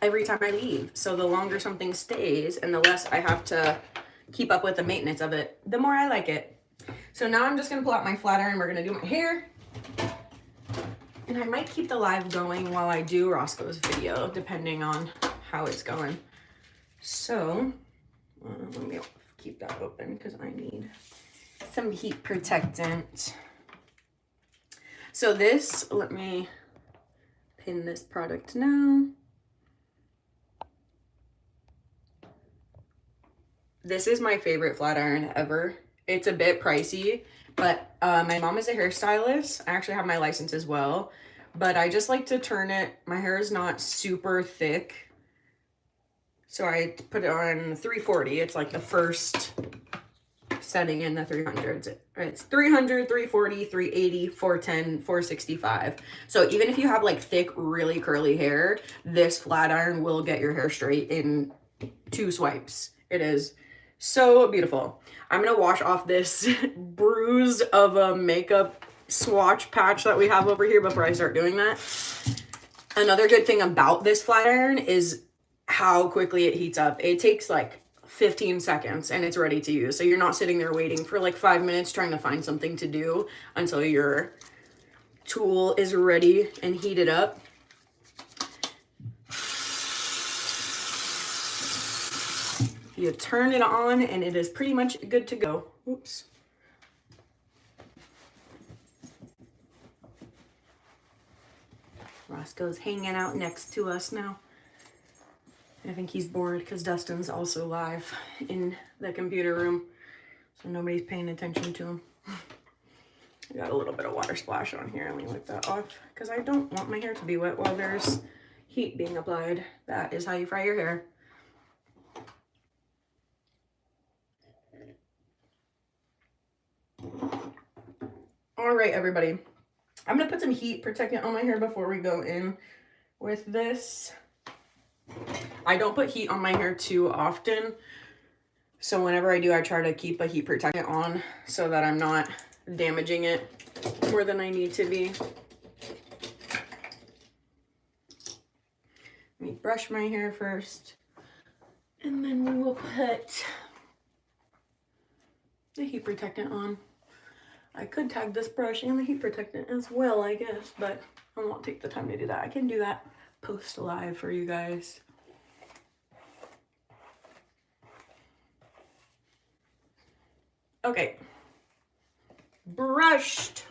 every time I leave. So the longer something stays and the less I have to keep up with the maintenance of it, the more I like it. So now I'm just going to pull out my flat iron. We're going to do my hair. And I might keep the live going while I do Roscoe's video, depending on how it's going. So let me keep that open because I need some heat protectant. So this, let me pin this product now. This is my favorite flat iron ever. It's a bit pricey, but my mom is a hairstylist. I actually have my license as well, but I just like to turn it. My hair is not super thick, so I put it on 340. It's like the first setting in the 300s. It's 300, 340, 380, 410, 465. So even if you have like thick, really curly hair, this flat iron will get your hair straight in 2 swipes. It is so beautiful. I'm gonna wash off this bruise of a makeup swatch patch that we have over here before I start doing that. Another good thing about this flat iron is how quickly it heats up. It takes like 15 seconds and it's ready to use. So you're not sitting there waiting for like 5 minutes trying to find something to do until your tool is ready and heated up. You turn it on and it is pretty much good to go. Oops. Roscoe's hanging out next to us now. I think he's bored because Dustin's also live in the computer room, so nobody's paying attention to him. I got a little bit of water splash on here. Let me wipe that off because I don't want my hair to be wet while there's heat being applied. That is how you fry your hair. All right, everybody. I'm gonna put some heat protectant on my hair before we go in with this. I don't put heat on my hair too often, so whenever I do, I try to keep a heat protectant on so that I'm not damaging it more than I need to be. Let me brush my hair first, and then we will put the heat protectant on. I could tag this brush and the heat protectant as well, I guess, but I won't take the time to do that. I can do that post live for you guys. Okay, brushed.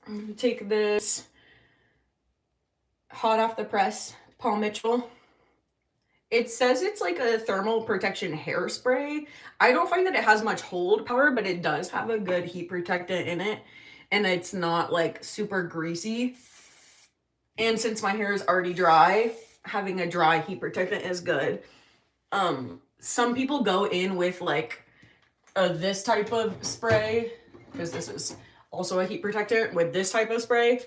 I'm gonna take this hot off the press Paul Mitchell. It says it's like a thermal protection hairspray. I don't find that it has much hold power, but it does have a good heat protectant in it, and it's not like super greasy. And since my hair is already dry, having a dry heat protectant is good. Some people go in with like this type of spray, because this is also a heat protectant with this type of spray,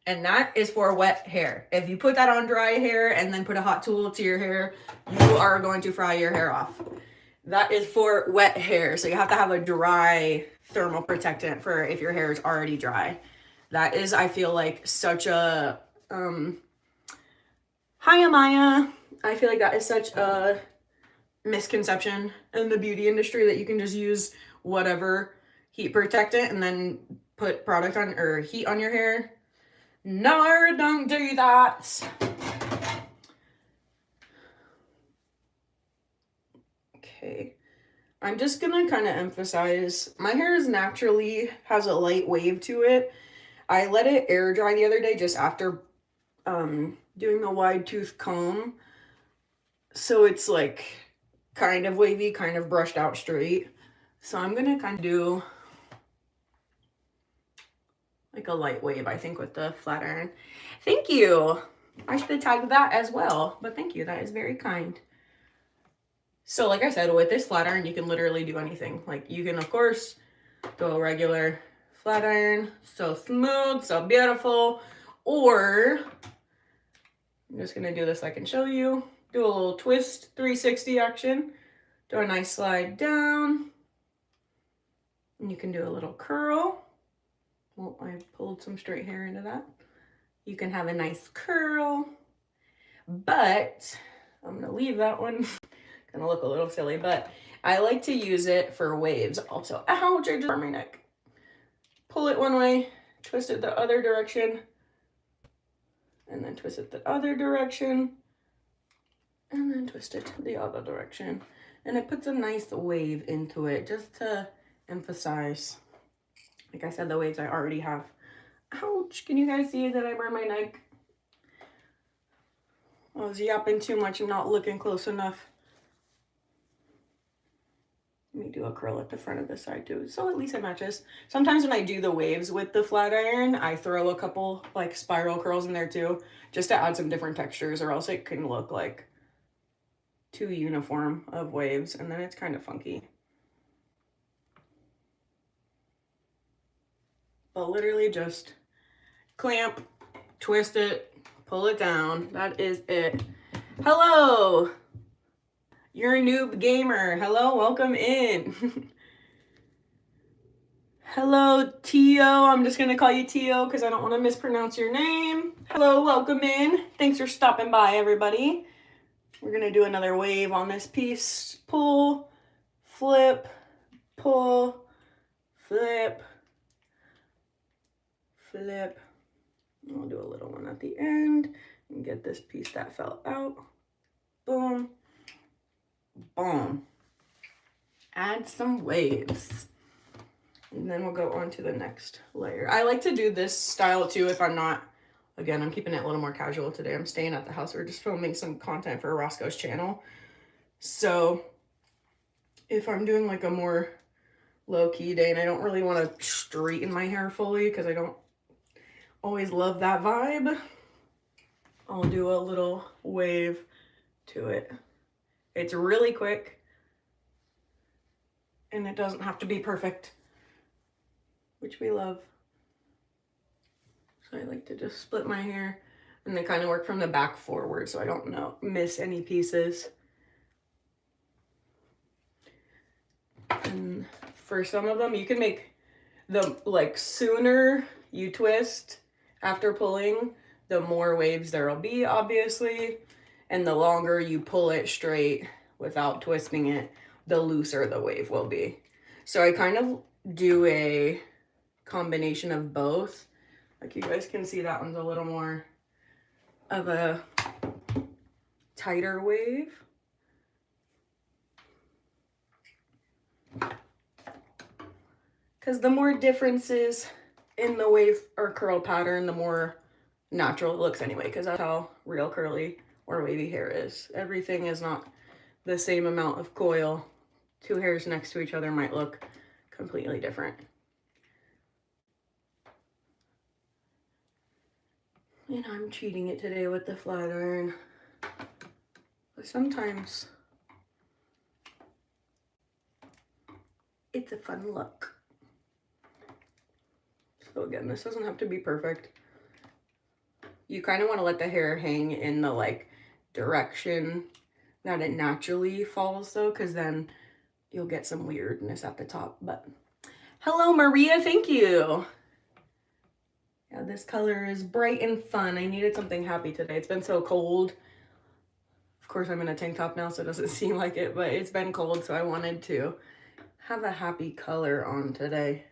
and that is for wet hair. If you put that on dry hair and then put a hot tool to your hair, you are going to fry your hair off. That is for wet hair, so you have to have a dry thermal protectant for if your hair is already dry. That is, I feel like, such a hi Amaya. I feel like that is such a misconception in the beauty industry that you can just use whatever heat protectant and then put product on or heat on your hair. No, don't do that. Okay, I'm just gonna kind of emphasize my hair is naturally has a light wave to it. I let it air dry the other day just after doing the wide tooth comb, so it's like kind of wavy, kind of brushed out straight. So I'm gonna kind of do like a light wave, I think, with the flat iron. Thank you. I should have tagged that as well, but thank you. That is very kind. So like I said, with this flat iron, you can literally do anything. Like you can, of course, go regular flat iron, so smooth, so beautiful, or I'm just gonna do this so I can show you. Do a little twist 360 action. Do a nice slide down. And you can do a little curl. Well, I pulled some straight hair into that. You can have a nice curl, but I'm gonna leave that one. Gonna look a little silly, but I like to use it for waves also. Ouch, I just hurt my neck. Pull it one way, twist it the other direction, and then twist it the other direction, and then twist it the other direction. And it puts a nice wave into it just to emphasize. Like I said, the waves I already have. Ouch, can you guys see that I burned my neck? I was yapping too much and not looking close enough. Let me do a curl at the front of the side too, so at least it matches. Sometimes when I do the waves with the flat iron, I throw a couple like spiral curls in there too, just to add some different textures, or else it can look like too uniform of waves, and then it's kind of funky. But literally just clamp, twist it, pull it down. That is it. Hello! You're a noob gamer. Hello, welcome in. Hello, Tio. I'm just gonna call you Tio because I don't want to mispronounce your name. Hello, welcome in. Thanks for stopping by, everybody. We're gonna do another wave on this piece. Pull, flip, pull, flip, flip. I'll do a little one at the end and get this piece that fell out. Boom, Boom. Add some waves. And then we'll go on to the next layer. I like to do this style too if I'm not, again, I'm keeping it a little more casual today. I'm staying at the house. We're just filming some content for Roscoe's channel. So if I'm doing like a more low-key day and I don't really want to straighten my hair fully because I don't always love that vibe, I'll do a little wave to it. It's really quick and it doesn't have to be perfect, which we love. So I like to just split my hair and then kind of work from the back forward so I don't miss any pieces. And for some of them, you can make the, like, sooner you twist after pulling, the more waves there will be, obviously. And the longer you pull it straight without twisting it, the looser the wave will be. So I kind of do a combination of both. Like you guys can see that one's a little more of a tighter wave. Because the more differences in the wave or curl pattern, the more natural it looks anyway, because that's how real curly or wavy hair is. Everything is not the same amount of coil. Two hairs next to each other might look completely different. And I'm cheating it today with the flat iron. But sometimes it's a fun look. So again, this doesn't have to be perfect. You kind of want to let the hair hang in the like direction that it naturally falls though, because then you'll get some weirdness at the top. But hello Maria, thank you. Yeah, this color is bright and fun. I needed something happy today. It's been so cold. Of course I'm in a tank top now, so it doesn't seem like it, but it's been cold, so I wanted to have a happy color on today.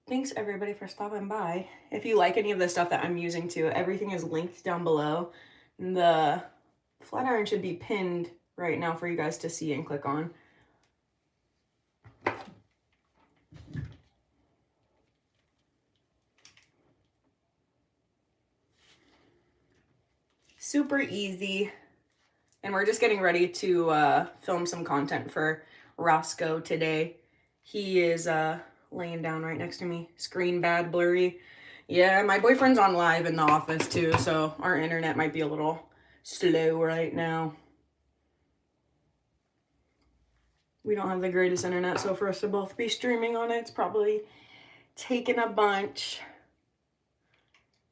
Thanks everybody for stopping by. If you like any of the stuff that I'm using too, everything is linked down below. The flat iron should be pinned right now for you guys to see and click on. Super easy. And we're just getting ready to film some content for Roscoe today. He is laying down right next to me. Screen bad, blurry. Yeah, my boyfriend's on live in the office too, so our internet might be a little slow right now. We don't have the greatest internet, so for us to both be streaming on it, it's probably taking a bunch.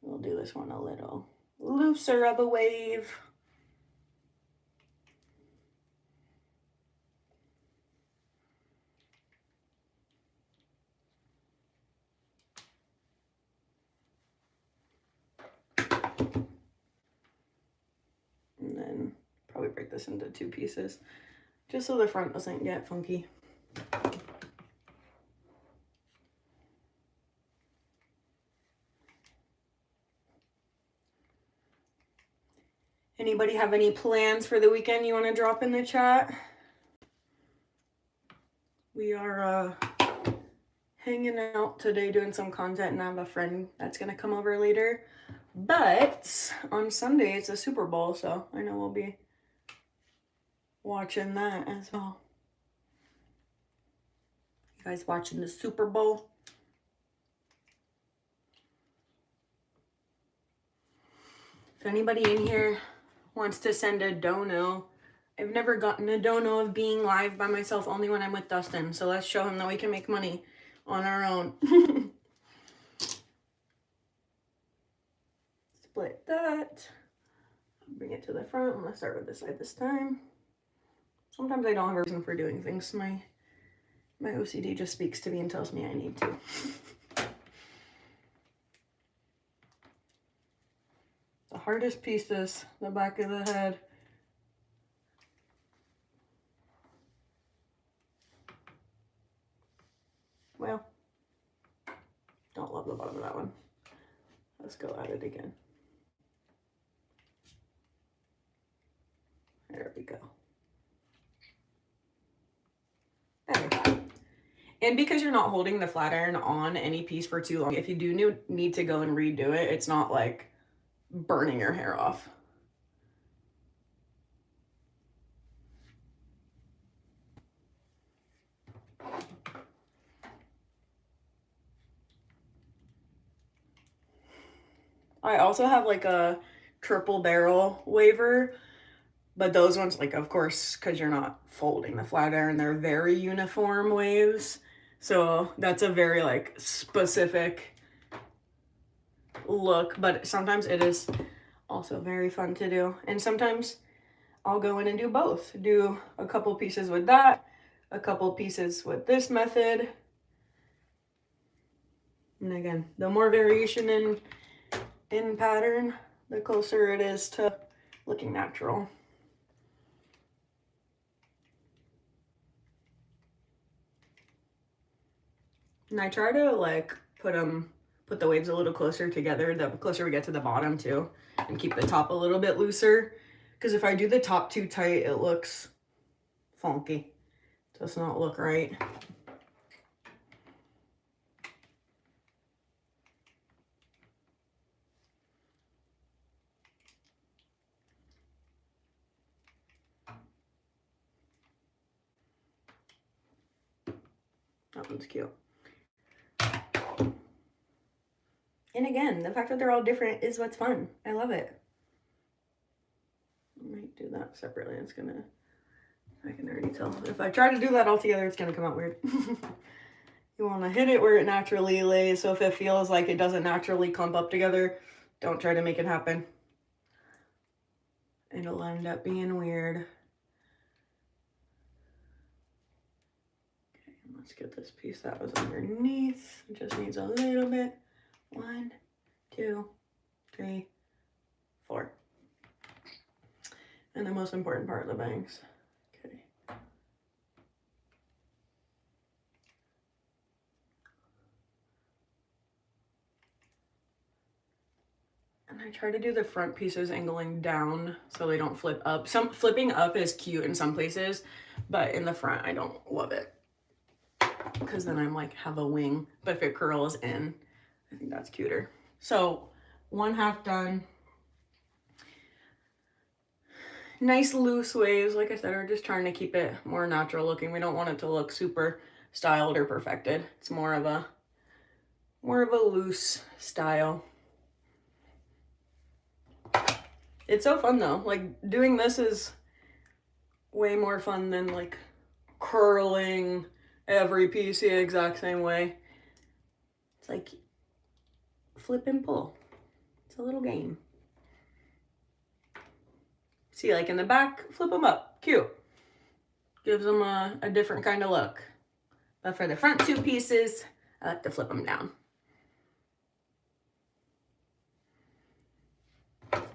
We'll do this one a little looser of a wave. And then probably break this into 2 pieces, just so the front doesn't get funky. Anybody have any plans for the weekend you want to drop in the chat? We are hanging out today doing some content, and I have a friend that's going to come over later. But on Sunday, it's a Super Bowl, so I know we'll be watching that as well. You guys watching the Super Bowl? If anybody in here wants to send a dono, I've never gotten a dono of being live by myself, only when I'm with Dustin. So let's show him that we can make money on our own. Split that. Bring it to the front. I'm gonna start with this side this time. Sometimes I don't have a reason for doing things. My OCD just speaks to me and tells me I need to. The hardest piece is the back of the head. Let's go at it again. There we go. There. And because you're not holding the flat iron on any piece for too long, if you do need to go and redo it, it's not like burning your hair off. I also have like a triple barrel waver, but those ones, like, of course, because you're not folding the flat iron, they're very uniform waves. So that's a very like specific look, but sometimes it is also very fun to do. And sometimes I'll go in and do both. Do a couple pieces with that, a couple pieces with this method. And again, the more variation in pattern, the closer it is to looking natural. And I try to like put the waves a little closer together, the closer we get to the bottom too, and keep the top a little bit looser. Because if I do the top too tight, it looks funky. It does not look right. That one's cute. And again, the fact that they're all different is what's fun. I love it. I might do that separately. It's gonna, I can already tell. If I try to do that all together, it's gonna come out weird. You wanna hit it where it naturally lays. So if it feels like it doesn't naturally clump up together, don't try to make it happen. It'll end up being weird. Okay, let's get this piece that was underneath. It just needs a little bit. 1, 2, 3, 4. And the most important part of the bangs. Okay. And I try to do the front pieces angling down so they don't flip up. Some flipping up is cute in some places, but in the front I don't love it. Because then I'm like have a wing, but if it curls in, I think that's cuter. So 1/2 done. Nice loose waves, like I said, we're just trying to keep it more natural looking. We don't want it to look super styled or perfected. It's more of a loose style. It's so fun though. Like doing this is way more fun than like curling every piece the exact same way. It's like flip and pull. It's a little game. See, like in the back, flip them up. Cute. Gives them a different kind of look. But for the front 2 pieces, I like to flip them down. Put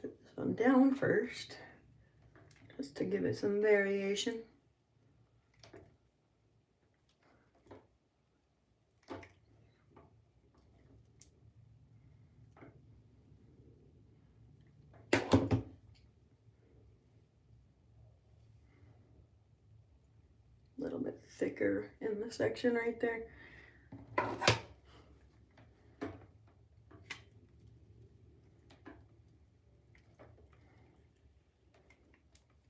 this one down first, just to give it some variation. A little bit thicker in the section right there.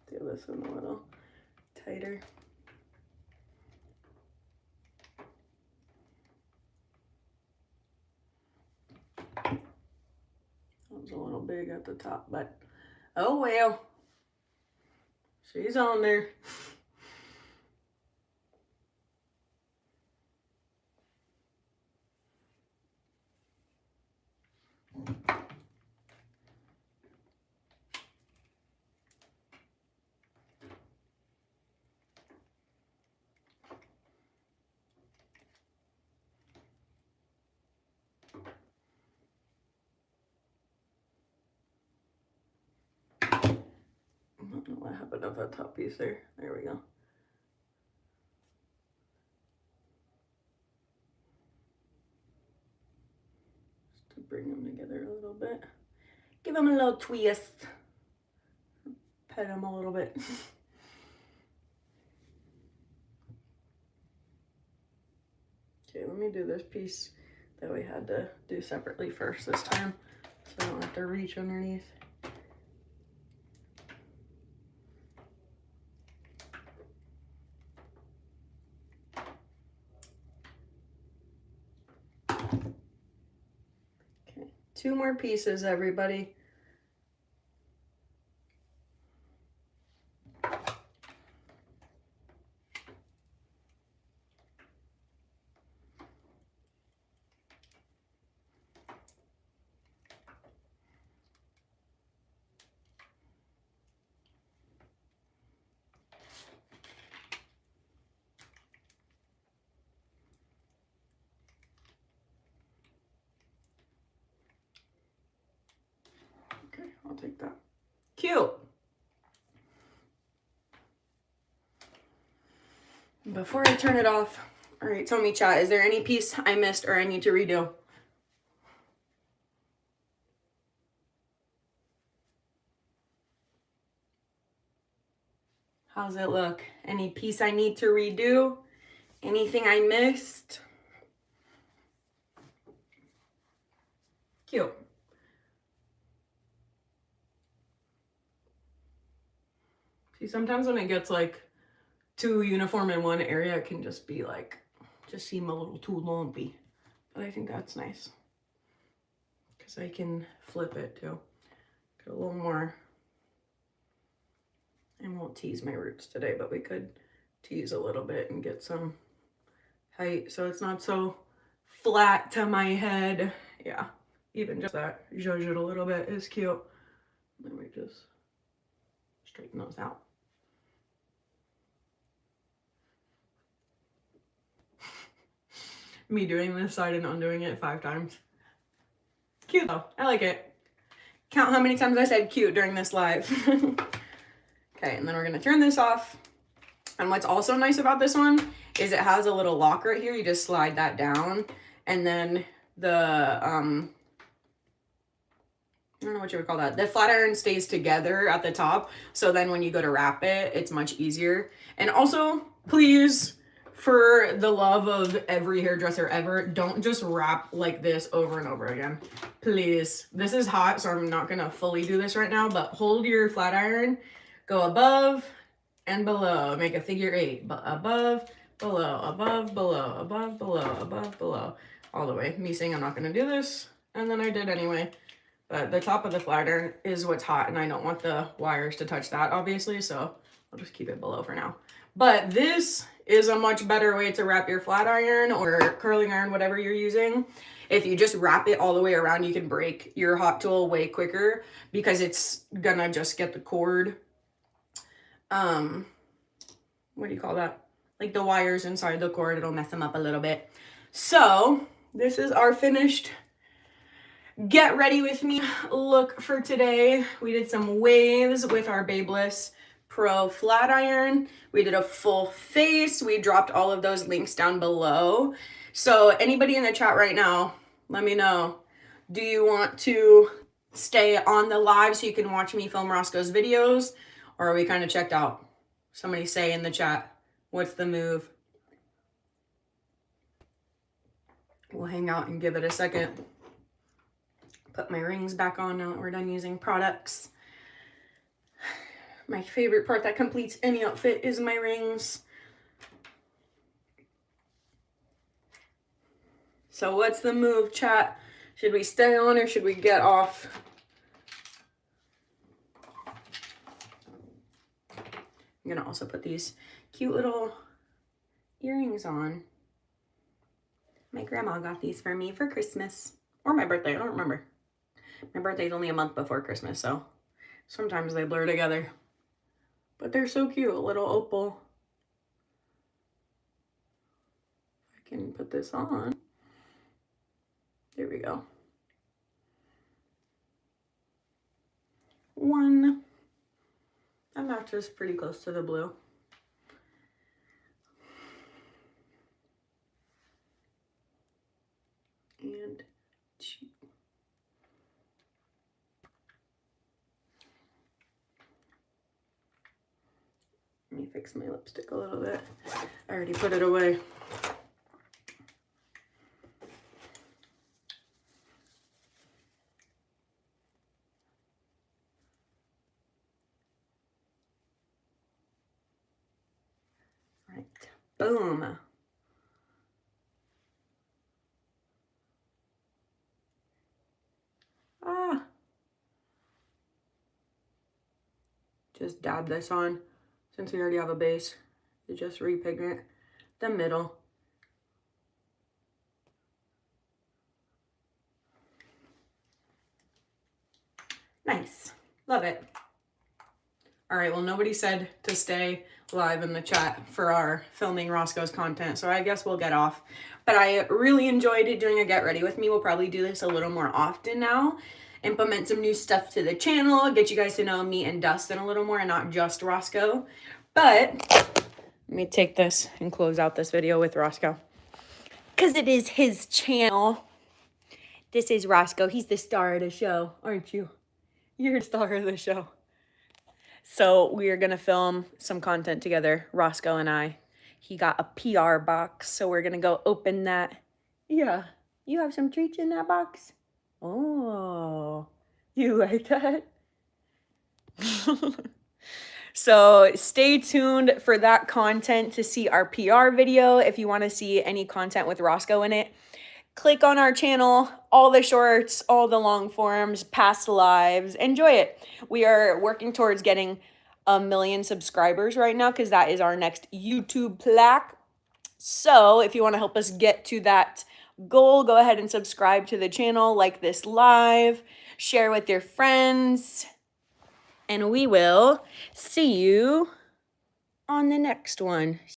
Do this one a little tighter. That was a little big at the top, but oh well. She's on there. I don't know what happened to that top piece there. There we go. bring them together a little bit. Give them a little twist. Pet them a little bit. Okay, let me do this piece that we had to do separately first this time, so I don't have to reach underneath. Okay, 2 more pieces, everybody. Okay, I'll take that. Cute. Before I turn it off, all right, tell me, chat, is there any piece I missed or I need to redo? How's it look? Any piece I need to redo? Anything I missed? Cute. See, sometimes when it gets like too uniform in one area, it can just be like, just seem a little too lumpy. But I think that's nice, because I can flip it too. Get a little more. I won't tease my roots today, but we could tease a little bit and get some height so it's not so flat to my head. Yeah, even just that, zhuzh it a little bit is cute. Then we just straighten those out. Me doing this side and undoing it 5 times. Cute though, I like it. Count how many times I said cute during this live. Okay, and then we're gonna turn this off. And what's also nice about this one is it has a little lock right here. You just slide that down, and then the, I don't know what you would call that. The flat iron stays together at the top. So then when you go to wrap it, it's much easier. And also, please, for the love of every hairdresser ever, don't just wrap like this over and over again. Please. This is hot, so I'm not gonna fully do this right now, but hold your flat iron, go above and below, make a figure 8, but above, below, above, below, above, below, above, below, all the way. Me saying I'm not gonna do this, and then I did anyway. But the top of the flat iron is what's hot, and I don't want the wires to touch that, obviously, so I'll just keep it below for now. But this is a much better way to wrap your flat iron or curling iron, whatever you're using. If you just wrap it all the way around, you can break your hot tool way quicker because it's gonna just get the cord, what do you call that? Like the wires inside the cord, it'll mess them up a little bit. So this is our finished get ready with me look for today. We did some waves with our Babeless Pro flat iron. We did a full face. We dropped all of those links down below. So anybody in the chat right now, let me know. Do you want to stay on the live so you can watch me film Roscoe's videos, or are we kind of checked out? Somebody say in the chat, what's the move? We'll hang out and give it a second. Put my rings back on now that we're done using products. My favorite part that completes any outfit is my rings. So what's the move, chat? Should we stay on or should we get off? I'm gonna also put these cute little earrings on. My grandma got these for me for Christmas or my birthday, I don't remember. My birthday's only a month before Christmas, so sometimes they blur together. But they're so cute, a little opal. I can put this on. There we go. 1. That matches pretty close to the blue. And 2. Let me fix my lipstick a little bit. I already put it away. Right. Boom. Ah. Just dab this on. Since we already have a base, you just repigment the middle. Nice. Love it. All right, well, nobody said to stay live in the chat for our filming Roscoe's content, so I guess we'll get off. But I really enjoyed doing a get ready with me. We'll probably do this a little more often now. Implement some new stuff to the channel, get you guys to know me and Dustin a little more and not just Roscoe. But let me take this and close out this video with Roscoe, because it is his channel. This is Roscoe. He's the star of the show, aren't you? You're the star of the show. So we are going to film some content together, Roscoe and I. He got a PR box, so we're going to go open that. Yeah, you have some treats in that box? Oh, you like that? So stay tuned for that content to see our PR video. If you want to see any content with Roscoe in it, click on our channel, all the shorts, all the long forms, past lives, enjoy it. We are working towards getting 1 million subscribers right now, because that is our next YouTube plaque. So if you want to help us get to that goal, go ahead and subscribe to the channel, like this live, share with your friends, and we will see you on the next one.